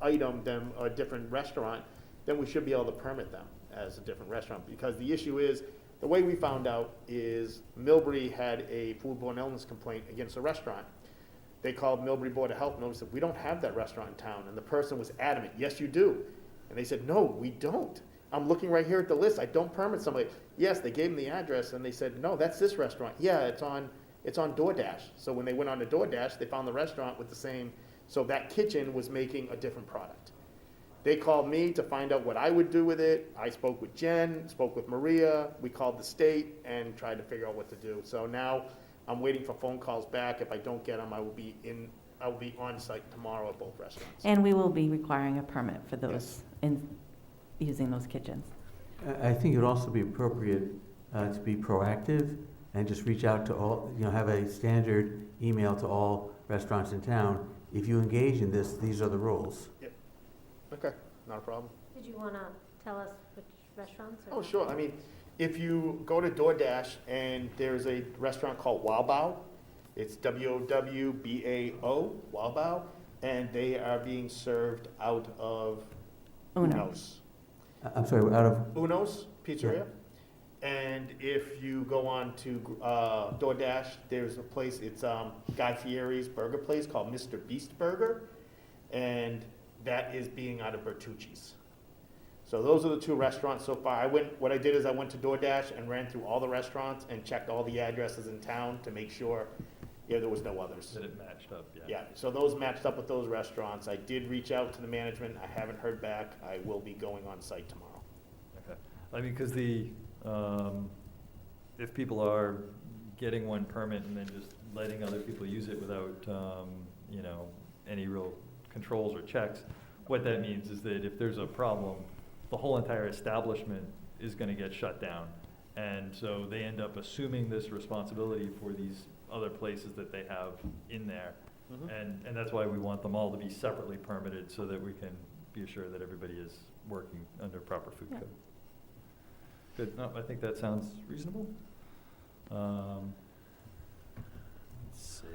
G: item than a different restaurant, then we should be able to permit them as a different restaurant. Because the issue is, the way we found out is Millbury had a foodborne illness complaint against a restaurant. They called Millbury Board of Health and noticed that we don't have that restaurant in town. And the person was adamant, yes, you do. And they said, no, we don't. I'm looking right here at the list. I don't permit somebody. Yes, they gave them the address and they said, no, that's this restaurant. Yeah, it's on DoorDash. So when they went on to DoorDash, they found the restaurant with the same, so that kitchen was making a different product. They called me to find out what I would do with it. I spoke with Jen, spoke with Maria. We called the state and tried to figure out what to do. So now I'm waiting for phone calls back. If I don't get them, I will be on site tomorrow at both restaurants.
D: And we will be requiring a permit for those in using those kitchens.
H: I think it would also be appropriate to be proactive and just reach out to all, have a standard email to all restaurants in town. If you engage in this, these are the rules.
G: Yep. Okay, not a problem.
C: Did you want to tell us which restaurants? Or
G: Oh, sure. I mean, if you go to DoorDash and there's a restaurant called Wowbao, it's WOWBAO, Wowbao, and they are being served out of Uno's.
H: I'm sorry, out of,
G: Uno's Pizzeria. And if you go on to DoorDash, there's a place, it's Guy Fieri's burger place called Mr. Beast Burger, and that is being out of Bertucci's. So those are the two restaurants so far. What I did is I went to DoorDash and ran through all the restaurants and checked all the addresses in town to make sure there was no others.
A: That it matched up, yeah.
G: Yeah, so those matched up with those restaurants. I did reach out to the management. I haven't heard back. I will be going on site tomorrow.
A: Okay. I mean, because if people are getting one permit and then just letting other people use it without, you know, any real controls or checks. What that means is that if there's a problem, the whole entire establishment is gonna get shut down. And so they end up assuming this responsibility for these other places that they have in there. And that's why we want them all to be separately permitted, so that we can be assured that everybody is working under proper food
E: Yeah.
A: code. Good, no, I think that sounds reasonable. Let's see,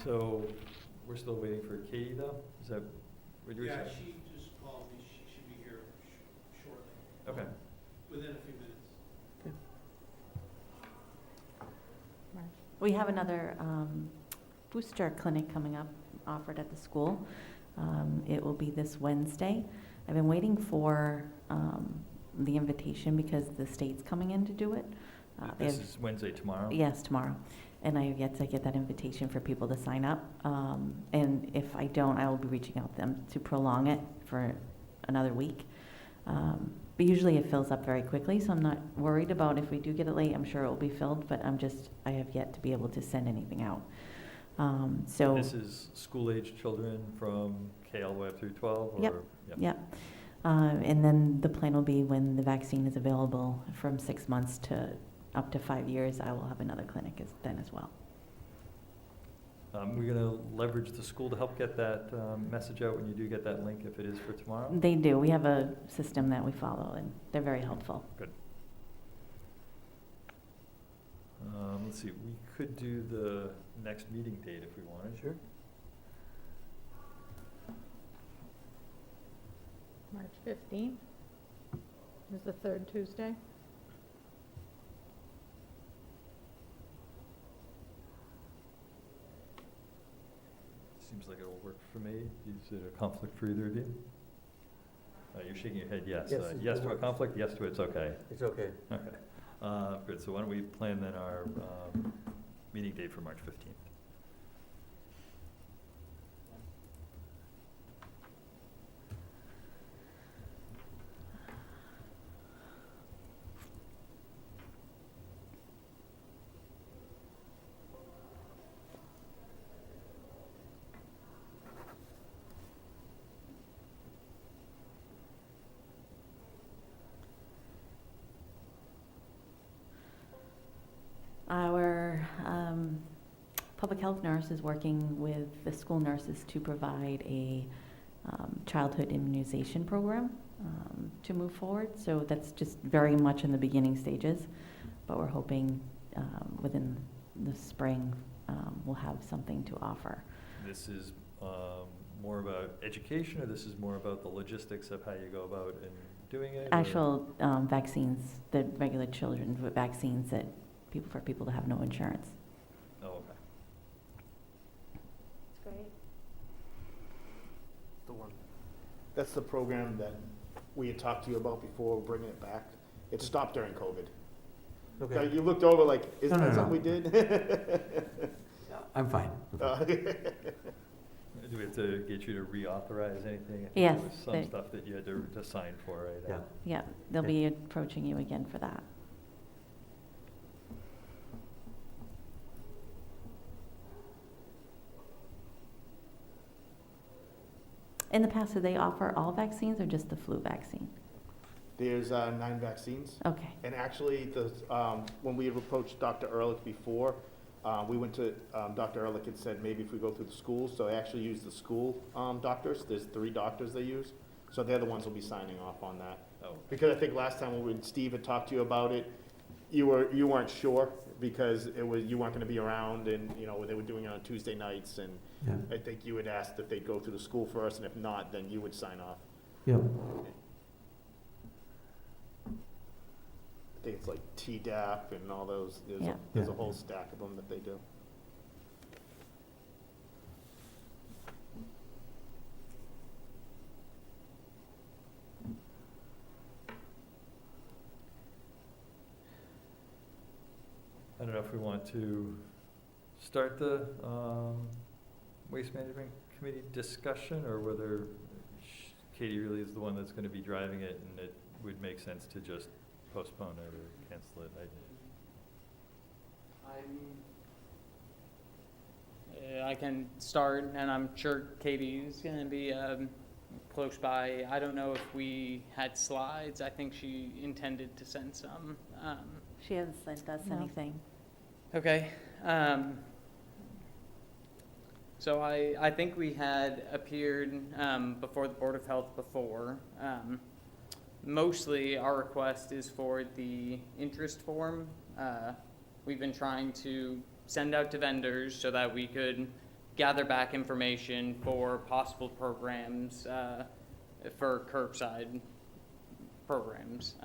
A: so we're still waiting for Katie though? Is that what you're saying?
J: Yeah, she just called me, she should be here shortly,
A: Okay,
J: within a few minutes.
D: We have another booster clinic coming up, offered at the school. It will be this Wednesday. I've been waiting for the invitation because the state's coming in to do it. They
A: this
D: have-
A: is Wednesday, tomorrow?
D: Yes, tomorrow. And I have yet to get that invitation for people to sign up. And if I don't, I will be reaching out to them to prolong it for another week. But usually it fills up very quickly, so I'm not worried about if we do get it late. I'm sure it will be filled, but I have yet to be able to send anything out. So.
A: This is school-age children from KL Web through 12? Or?
D: Yep. Yep. And then the plan will be when the vaccine is available from 6 months to up to 5 years, I will have another clinic then as well.
A: We're gonna leverage the school to help get that message out when you do get that link, if it is for tomorrow?
D: They do. We have a system that we follow, and they're very helpful.
A: Good. Let's see, we could do the next meeting date if we wanted.
H: Sure.
E: March 15th is the third Tuesday.
A: Seems like it'll work for me. Is it a conflict for either of you? You're shaking your head yes.
H: Yes,
A: Yes
H: it
A: to a
H: works.
A: conflict, yes to it's okay.
H: It's okay.
A: Okay. Good, so why don't we plan then our meeting date for March 15th?
D: Our public health nurse is working with the school nurses to provide a childhood immunization program to move forward. So that's just very much in the beginning stages, but we're hoping within the spring we'll have something to offer.
A: This is more about education, or this is more about the logistics of how you go about and doing it? or-
D: Actual vaccines, the regular children vaccines that for people to have no insurance.
A: Oh, okay.
C: That's great.
G: The one. That's the program that we had talked to you about before, bringing it back. It stopped during COVID.
H: Okay.
G: You looked over like, isn't
H: No,
G: that
H: no,
G: something we did?
H: I'm fine.
A: Do we have to get you to reauthorize anything? I think
D: Yes,
A: There was some
D: they-
A: stuff that you had to sign for, right?
H: Yeah.
D: Yeah, they'll
H: Okay.
D: be approaching you again for that. In the past, did they offer all vaccines or just the flu vaccine?
G: There's 9 vaccines.
D: Okay,
G: And actually, when we had approached Dr. Ehrlich before, we went to, Dr. Ehrlich had said maybe if we go through the schools, so I actually use the school doctors. There's 3 doctors they use. So they're the ones who'll be signing off on that.
A: Oh,
G: Because I think last time when Steve had talked to you about it, you weren't sure because you weren't gonna be around and, they were doing it on Tuesday nights and
H: Yeah.
G: I think you had asked if they'd go through the school first and if not, then you would sign off.
H: Yep.
G: I think it's like TDAP and all those, there's
D: Yeah.
G: a
H: Yeah.
G: whole stack of them that they do.
A: I don't know if we want to start the Waste Management Committee discussion, or whether Katie really is the one that's gonna be driving it, and it would make sense to just postpone it or cancel it.
J: I
F: I can start, and I'm sure Katie's going to be close by. I don't know if we had slides. I think she intended to send some.
D: She hasn't sent us
E: No.
D: anything.
F: Okay. So I think we had appeared before the Board of Health before. Mostly our request is for the interest form. We've been trying to send out to vendors so that we could gather back information for possible programs, for curbside programs.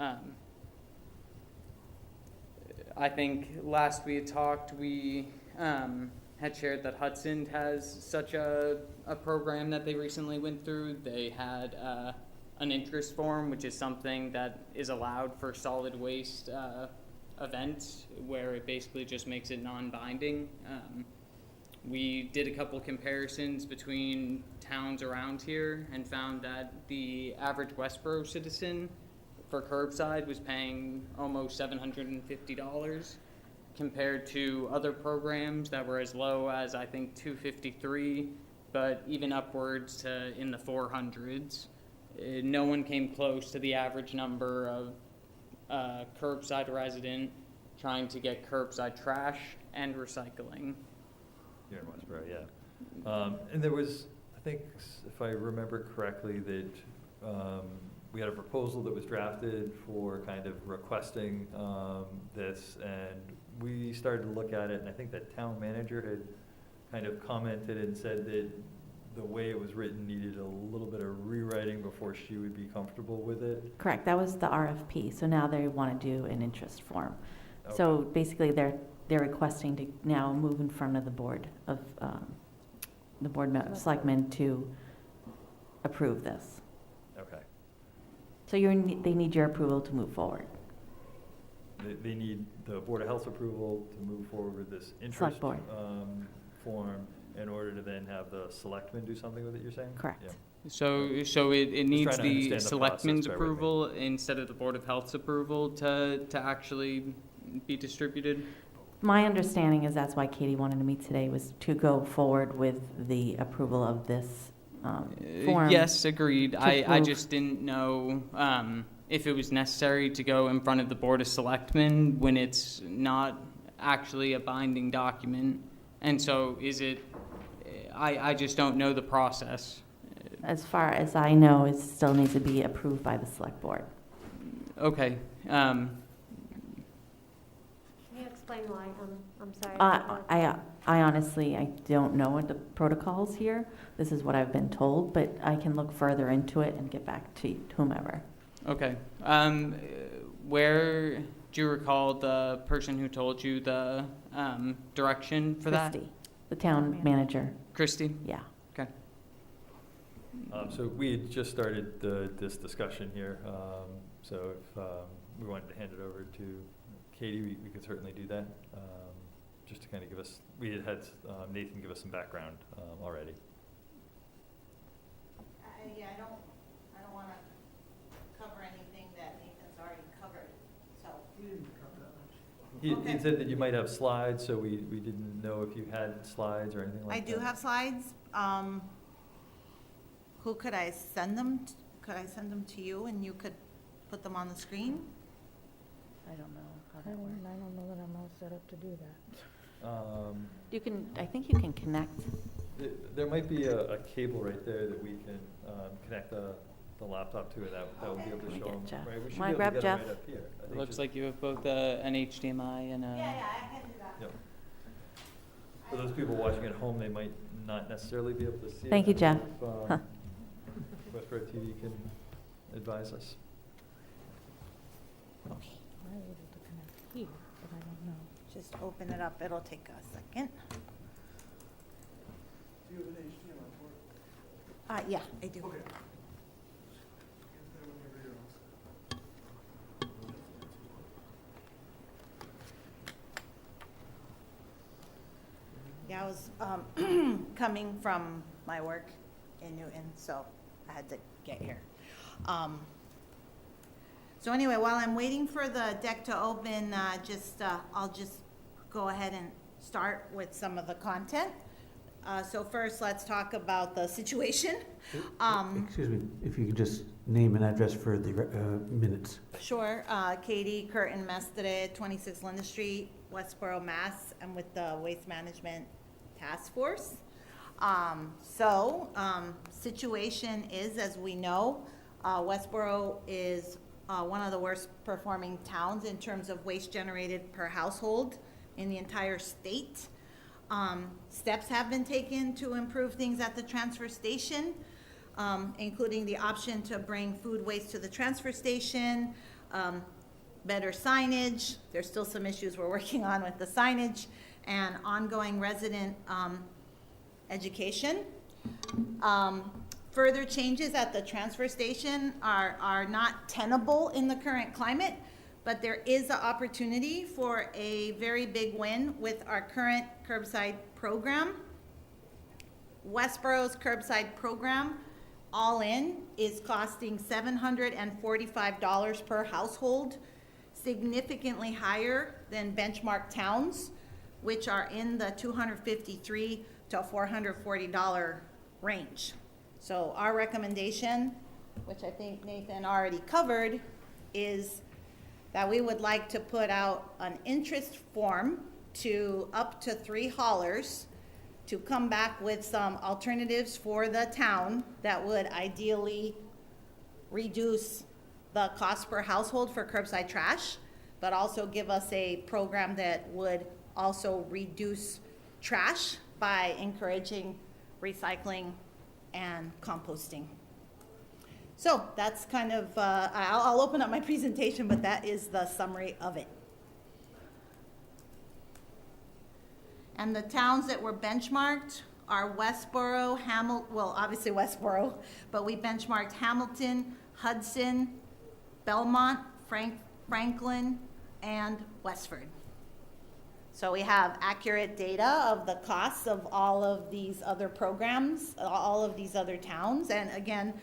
F: I think last we had talked, we had shared that Hudson has such a program that they recently went through. They had an interest form, which is something that is allowed for solid waste events, where it basically just makes it non-binding. We did a couple comparisons between towns around here and found that the average Westborough citizen for curbside was paying almost $750 compared to other programs that were as low as I think $253, but even upwards to in the 400s. No one came close to the average number of curbside resident trying to get curbside trash and recycling.
A: Here in Westborough, yeah. And there was, I think, if I remember correctly, that we had a proposal that was drafted for kind of requesting this, and we started to look at it, and I think that town manager had kind of commented and said that the way it was written needed a little bit of rewriting before she would be comfortable with it.
K: Correct, that was the RFP, so now they want to do an interest form.
A: Okay.
K: So basically, they're requesting to now move in front of the board of, selectmen to approve this.
A: Okay.
K: So they need your approval to move forward.
A: They need the Board of Health's approval to move forward with this interest
K: Select board.
A: form in order to then have the selectmen do something with it, you're saying?
K: Correct.
A: Yeah.
F: So it needs
A: trying to
F: the
A: understand the
F: selectmen's
A: process, bear with me.
F: approval instead of the Board of Health's approval to actually be distributed?
K: My understanding is that's why Katie wanted to meet today, was to go forward with the approval of this form.
F: Yes, agreed.
K: to
F: I
K: prove-
F: just didn't know if it was necessary to go in front of the Board of Selectmen when it's not actually a binding document. And so is it, I just don't know the process.
K: As far as I know, it still needs to be approved by the select board.
F: Okay.
C: Can you explain why? I'm sorry.
K: I honestly, I don't know what the protocols here. This is what I've been told, but I can look further into it and get back to whomever.
F: Okay. Where do you recall the person who told you the direction for that?
K: Christie, the town manager,
F: Christy?
K: yeah.
A: So we had just started this discussion here, so if we wanted to hand it over to Katie, we could certainly do that, just to kind of give us, we had Nathan give us some background already.
L: Yeah, I don't want to cover anything that Nathan's already covered, so.
A: He
L: Okay.
A: said that you might have slides, so we didn't know if you had slides or anything like
L: I
A: that.
L: do have slides. Who could I send them? Could I send them to you and you could put them on the screen?
K: I don't know how
E: I don't know that I'm all set up to do that.
K: You can, I think you can connect.
A: There might be a cable right there that we can connect the laptop to, and that would be able
K: Let
A: to
K: me
A: show
K: get
A: them.
K: Jeff.
A: Right, we should
K: Wanna
A: be able to
K: grab
A: get 'em
K: Jeff?
A: right up here. I think
F: Looks
A: just-
F: like you have both an HDMI and a...
L: Yeah, I can do that.
A: Yep. For those people watching at home, they might not necessarily be able to see it.
K: Thank you, Jeff.
A: If,
K: Huh.
A: Westborough TV can advise us.
E: I'm able to connect here, but I don't know.
L: Just open it up. It'll take a second.
J: Do you have an HDMI port?
L: Yeah, I do.
J: Okay. Get that whenever you're all set.
L: Yeah, I was coming from my work in Newton, so I had to get here. So anyway, while I'm waiting for the deck to open, I'll just go ahead and start with some of the content. So first, let's talk about the situation.
H: Excuse me, if you could just name and address for the minutes.
L: Sure, Katie Curtin Mestre, 26 Linda Street, Westborough, Mass. I'm with the Waste Management Task Force. Situation is, as we know, Westborough is one of the worst performing towns in terms of waste generated per household in the entire state. Steps have been taken to improve things at the transfer station, including the option to bring food waste to the transfer station, better signage. There's still some issues we're working on with the signage, and ongoing resident education. Further changes at the transfer station are not tenable in the current climate, but there is an opportunity for a very big win with our current curbside program. Westborough's curbside program, all in, is costing $745 per household, significantly higher than benchmark towns, which are in the $253 to $440 range. So our recommendation, which I think Nathan already covered, is that we would like to put out an interest form to up to 3 haulers to come back with some alternatives for the town that would ideally reduce the cost per household for curbside trash, but also give us a program that would also reduce trash by encouraging recycling and composting. So that's kind of, I'll open up my presentation, but that is the summary of it. And the towns that were benchmarked are Westborough, well, obviously Westborough, but we benchmarked Hamilton, Hudson, Belmont, Franklin, and Westford. So we have accurate data of the costs of all of these other programs, all of these other towns. And again,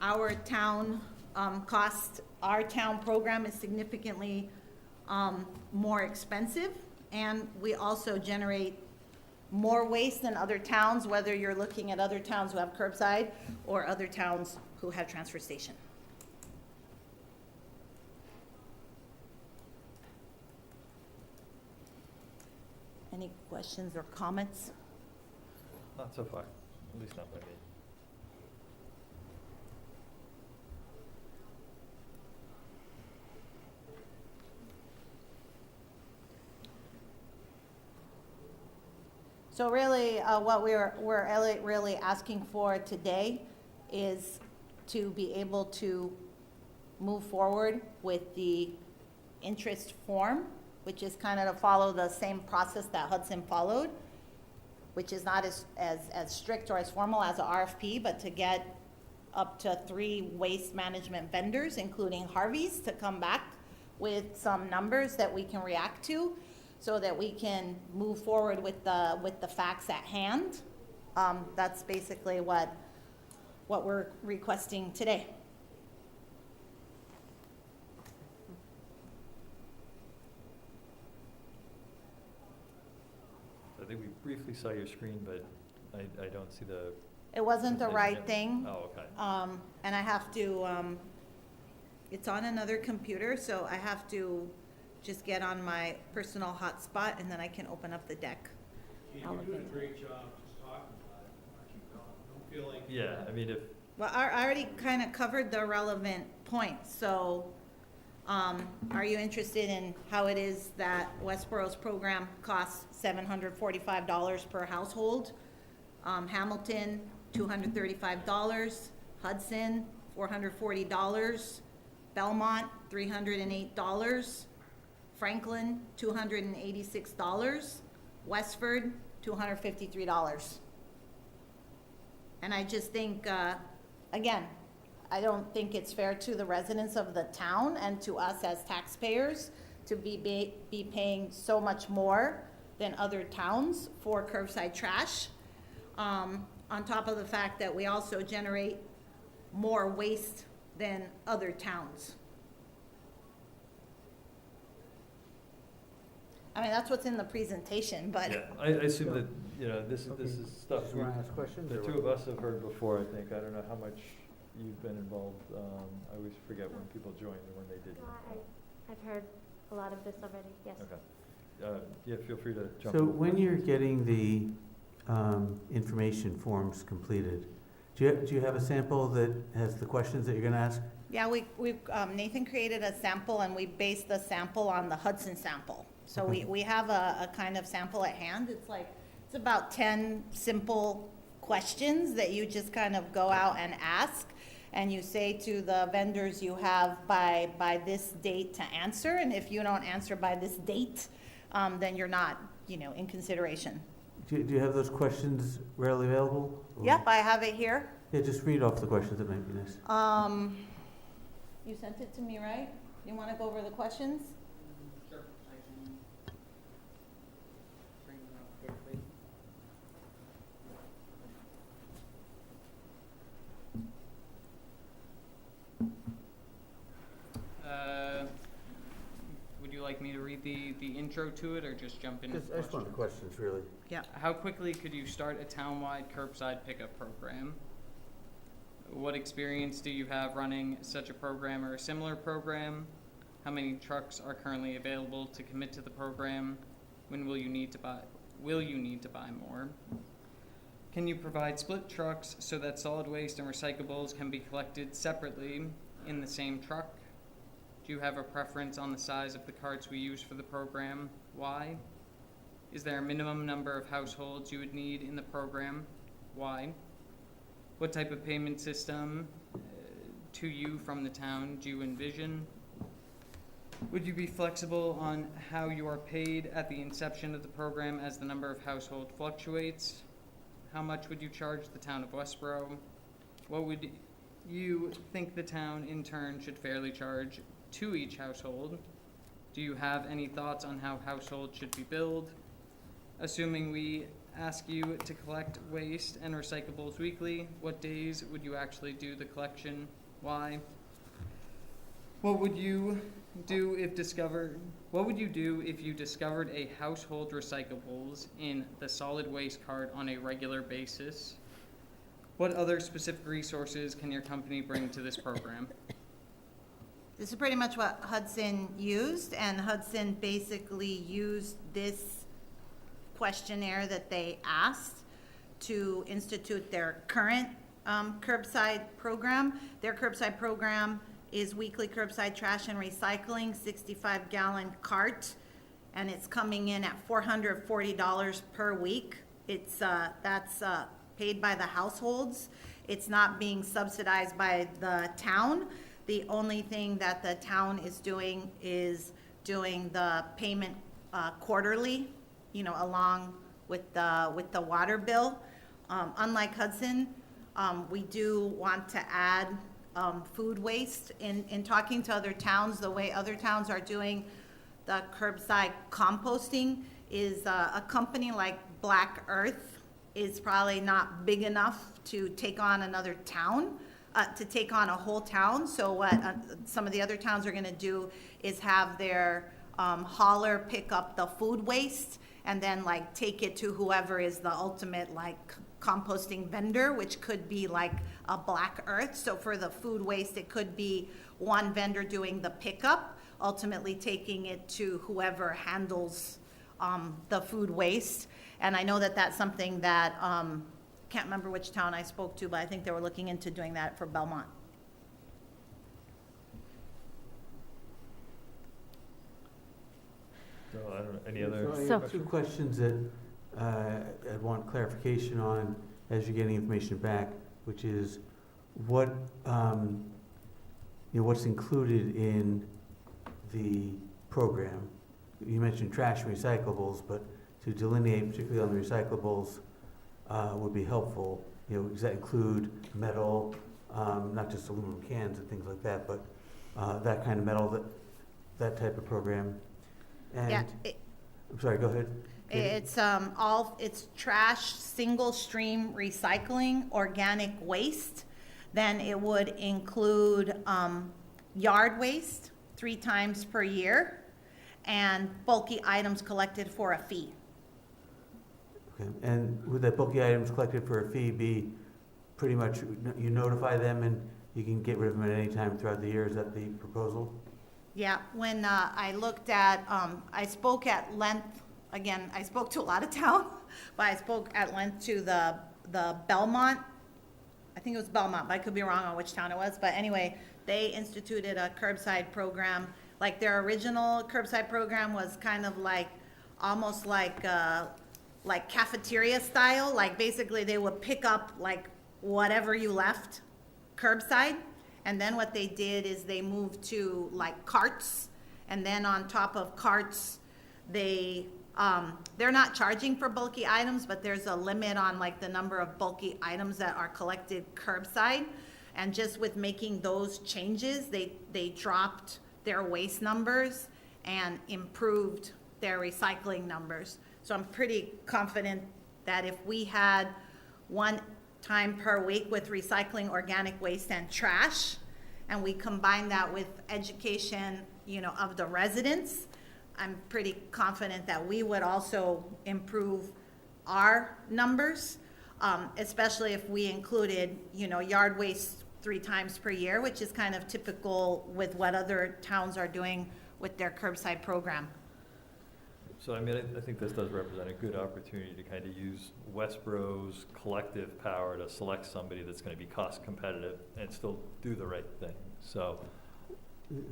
L: our town our town program is significantly more expensive, and we also generate more waste than other towns, whether you're looking at other towns who have curbside or other towns who have transfer station. Any questions or comments?
A: Not so far, at least not by me.
L: So really, what we're really asking for today is to be able to move forward with the interest form, which is kind of to follow the same process that Hudson followed, which is not as strict or as formal as an RFP, but to get up to 3 waste management vendors, including Harvey's, to come back with some numbers that we can react to, so that we can move forward with the facts at hand. That's basically what we're requesting today.
A: I think we briefly saw your screen, but I don't see the.
L: It wasn't the right thing.
A: Oh, okay.
L: And I have to, it's on another computer, so I have to just get on my personal hotspot, and then I can open up the deck.
M: You're doing a great job just talking about it. I keep going. Don't feel like.
A: Yeah, I mean, if,
L: Well, I already kind of covered the relevant points, so are you interested in how it is that Westborough's program costs $745 per household? Hamilton, $235, Hudson, $440, Belmont, $308, Franklin, $286, Westford, $253. And I just think, again, I don't think it's fair to the residents of the town and to us as taxpayers to be paying so much more than other towns for curbside trash, on top of the fact that we also generate more waste than other towns. I mean, that's what's in the presentation, but.
A: Yeah, I assume that, you know, this is stuff
H: Just
A: we,
H: wanna ask questions,
A: the
H: or
A: two
H: what?
A: of us have heard before, I think. I don't know how much you've been involved. I always forget when people joined and when they didn't.
C: I've heard a lot of this already, yes.
A: Okay. Yeah, feel free to jump
H: So
A: in.
H: when you're getting the information forms completed, do you have a sample that has the questions that you're gonna ask?
L: Yeah, Nathan created a sample and we based the sample on the Hudson sample. So
H: Okay.
L: we have a kind of sample at hand. It's about 10 simple questions that you just kind of go out and ask. And you say to the vendors you have by this date to answer. And if you don't answer by this date, then you're not, in consideration.
H: Do you have those questions readily available? Or-
L: Yep, I have it here.
H: Yeah, just read off the questions, that might be nice.
L: You sent it to me, right? You want to go over the questions?
F: Sure, I can bring them up quickly. Would you like me to read the intro to it, or just jump into the
H: I just want the
F: questions?
H: questions, really.
L: Yeah.
F: How quickly could you start a townwide curbside pickup program? What experience do you have running such a program or a similar program? How many trucks are currently available to commit to the program? When will you need to buy more? Can you provide split trucks so that solid waste and recyclables can be collected separately in the same truck? Do you have a preference on the size of the carts we use for the program? Why? Is there a minimum number of households you would need in the program? Why? What type of payment system to you from the town do you envision? Would you be flexible on how you are paid at the inception of the program as the number of household fluctuates? How much would you charge the town of Westborough? What would you think the town in turn should fairly charge to each household? Do you have any thoughts on how households should be billed? Assuming we ask you to collect waste and recyclables weekly, what days would you actually do the collection? Why? What would you do if you discovered a household recyclables in the solid waste cart on a regular basis? What other specific resources can your company bring to this program?
L: This is pretty much what Hudson used, and Hudson basically used this questionnaire that they asked to institute their current curbside program. Their curbside program is weekly curbside trash and recycling, 65-gallon cart, and it's coming in at $440 per week. That's paid by the households. It's not being subsidized by the town. The only thing that the town is doing the payment quarterly, along with the water bill. Unlike Hudson, we do want to add food waste. In talking to other towns, the way other towns are doing the curbside composting is a company like Black Earth is probably not big enough to take on another town, to take on a whole town. So what some of the other towns are going to do is have their hauler pick up the food waste and then take it to whoever is the ultimate composting vendor, which could be like a Black Earth. So for the food waste, it could be one vendor doing the pickup, ultimately taking it to whoever handles the food waste. And I know that that's something that, can't remember which town I spoke to, but I think they were looking into doing that for Belmont.
A: So, I don't know, any other?
H: I have two questions that I'd want clarification on as you're getting information back, which is what's included in the program. You mentioned trash and recyclables, but to delineate, particularly on the recyclables, would be helpful. Does that include metal, not just aluminum cans and things like that, but that kind of metal, that type of program? And
L: Yeah,
H: I'm sorry, go ahead. Katie.
L: It's trash, single stream recycling, organic waste. Then it would include yard waste 3 times per year. and bulky items collected for a fee.
H: Okay, and would that bulky items collected for a fee be pretty much, you notify them and you can get rid of them at any time throughout the year? Is that the proposal?
L: Yeah, when I looked at, I spoke at length, again, I spoke to a lot of town, but I spoke at length to the Belmont, I think it was Belmont, but I could be wrong on which town it was, but anyway, they instituted a curbside program. Like their original curbside program was kind of like, almost like cafeteria style, like basically they would pick up like whatever you left curbside. And then what they did is they moved to like carts, and then on top of carts, they're not charging for bulky items, but there's a limit on like the number of bulky items that are collected curbside. And just with making those changes, they dropped their waste numbers and improved their recycling numbers. So I'm pretty confident that if we had one time per week with recycling organic waste and trash, and we combine that with education, of the residents, I'm pretty confident that we would also improve our numbers, especially if we included, yard waste 3 times per year, which is kind of typical with what other towns are doing with their curbside program.
A: So, I mean, I think this does represent a good opportunity to kind of use Westborough's collective power to select somebody that's going to be cost competitive and still do the right thing. So,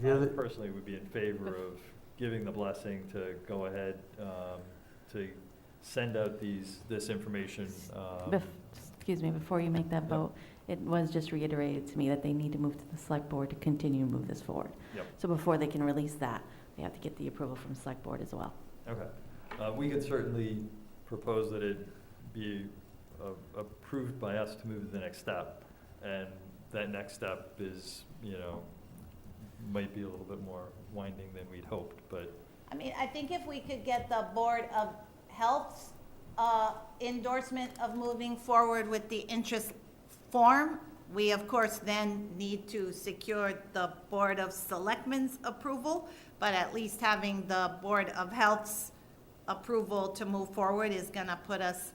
H: The
A: I
H: other,
A: personally would be in favor of giving the blessing to go ahead, to send out this information.
K: Excuse me, before you make that
A: Yep.
K: vote, it was just reiterated to me that they need to move to the select board to continue to move this forward.
A: Yep.
K: So before they can release that, they have to get the approval from select board as well.
A: Okay. We could certainly propose that it be approved by us to move to the next step. And that next step is, might be a little bit more winding than we'd hoped, but.
L: I mean, I think if we could get the Board of Health's endorsement of moving forward with the interest form, we of course then need to secure the Board of Selectmen's approval, but at least having the Board of Health's approval to move forward is gonna put us,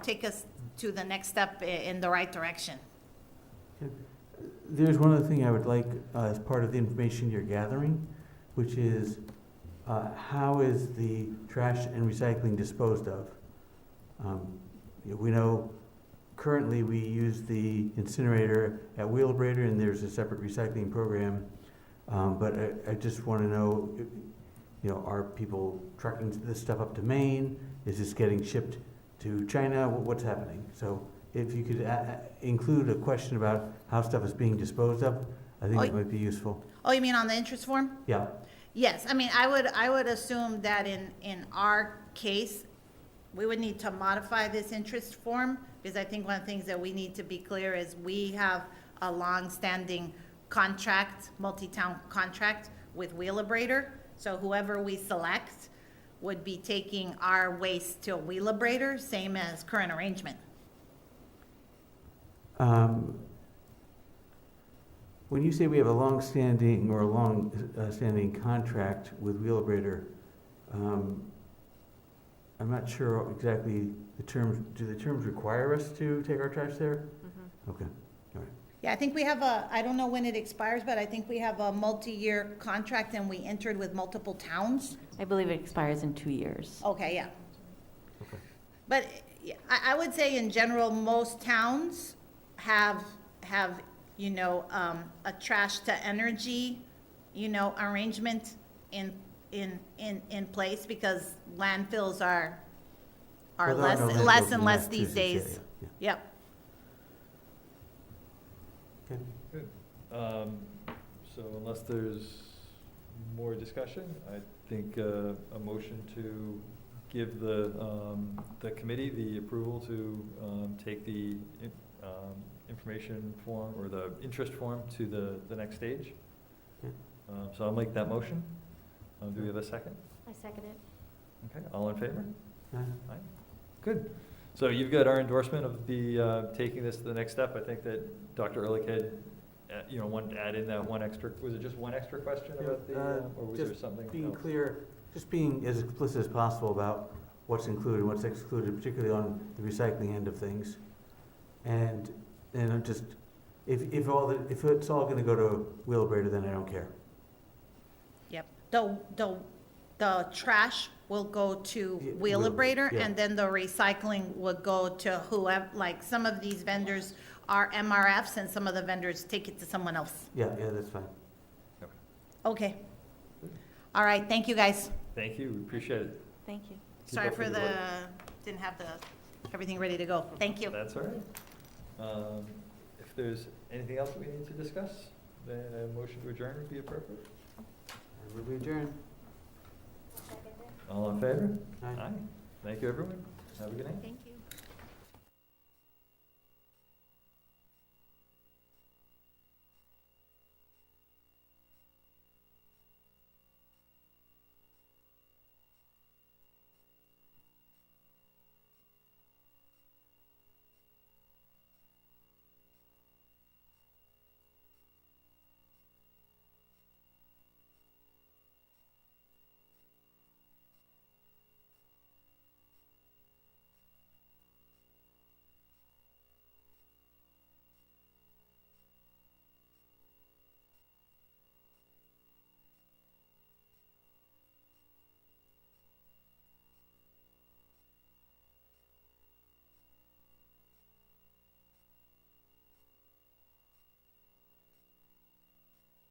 L: take us to the next step in the right direction.
H: there's one other thing I would like as part of the information you're gathering, which is how is the trash and recycling disposed of? We know currently we use the incinerator at Wheelabrator, and there's a separate recycling program. But I just want to know, are people trucking this stuff up to Maine? Is this getting shipped to China? What's happening? So if you could include a question about how stuff is being disposed of, I think it might be useful.
L: Oh, you mean on the interest form?
H: Yeah.
L: Yes, I mean, I would assume that in our case, we would need to modify this interest form, because I think one of the things that we need to be clear is we have a long-standing contract, multi-town contract with Wheelabrator. So whoever we select would be taking our waste to Wheelabrator, same as current arrangement.
H: When you say we have a long-standing or a long-standing contract with Wheelabrator, I'm not sure exactly the terms. Do the terms require us to take our trash there? Okay.
L: Yeah, I think we have I don't know when it expires, but I think we have a multi-year contract and we entered with multiple towns.
K: I believe it expires in 2 years.
L: Okay, yeah.
H: Okay.
L: But yeah, I would say in general, most towns have a trash to energy, arrangement in place, because landfills are
H: Well, there are no
L: less
H: landfills in
L: and less these
H: Massachusetts,
L: days.
H: yeah.
L: Yep.
H: Okay.
A: Good. So unless there's more discussion, I think a motion to give the committee the approval to take the information form or the interest form to the next stage.
H: Yeah.
A: So I'll make that motion. Do we have a second?
C: I second it.
A: Okay, all in favor?
H: Aye.
A: Good. So you've got our endorsement of the taking this to the next step. I think that Dr. Ehrlich had add in that one extra, was it just one extra question about the, or was there
H: Just
A: something else?
H: being clear, just being as explicit as possible about what's included, what's excluded, particularly on the recycling end of things. And I'm just, if it's all gonna go to Wheelabrator, then I don't care.
L: Yep. The trash will go to
H: Yeah,
L: Wheelabrator,
H: yeah.
L: and then the recycling would go to whoever, like, some of these vendors are MRFs, and some of the vendors take it to someone else.
H: Yeah, that's fine.
L: Okay. All right, thank you, guys.
A: Thank you, we appreciate it.
K: Thank you.
A: Keep
L: Sorry
A: up
L: for
A: the
L: the,
A: good work.
L: didn't have everything ready to go. Thank you.
A: That's all right. If there's anything else we need to discuss, then a motion to adjourn would be appropriate.
H: Would we adjourn?
A: All in favor?
H: Aye.
A: Thank you, everyone. Have a good night.
L: Thank you.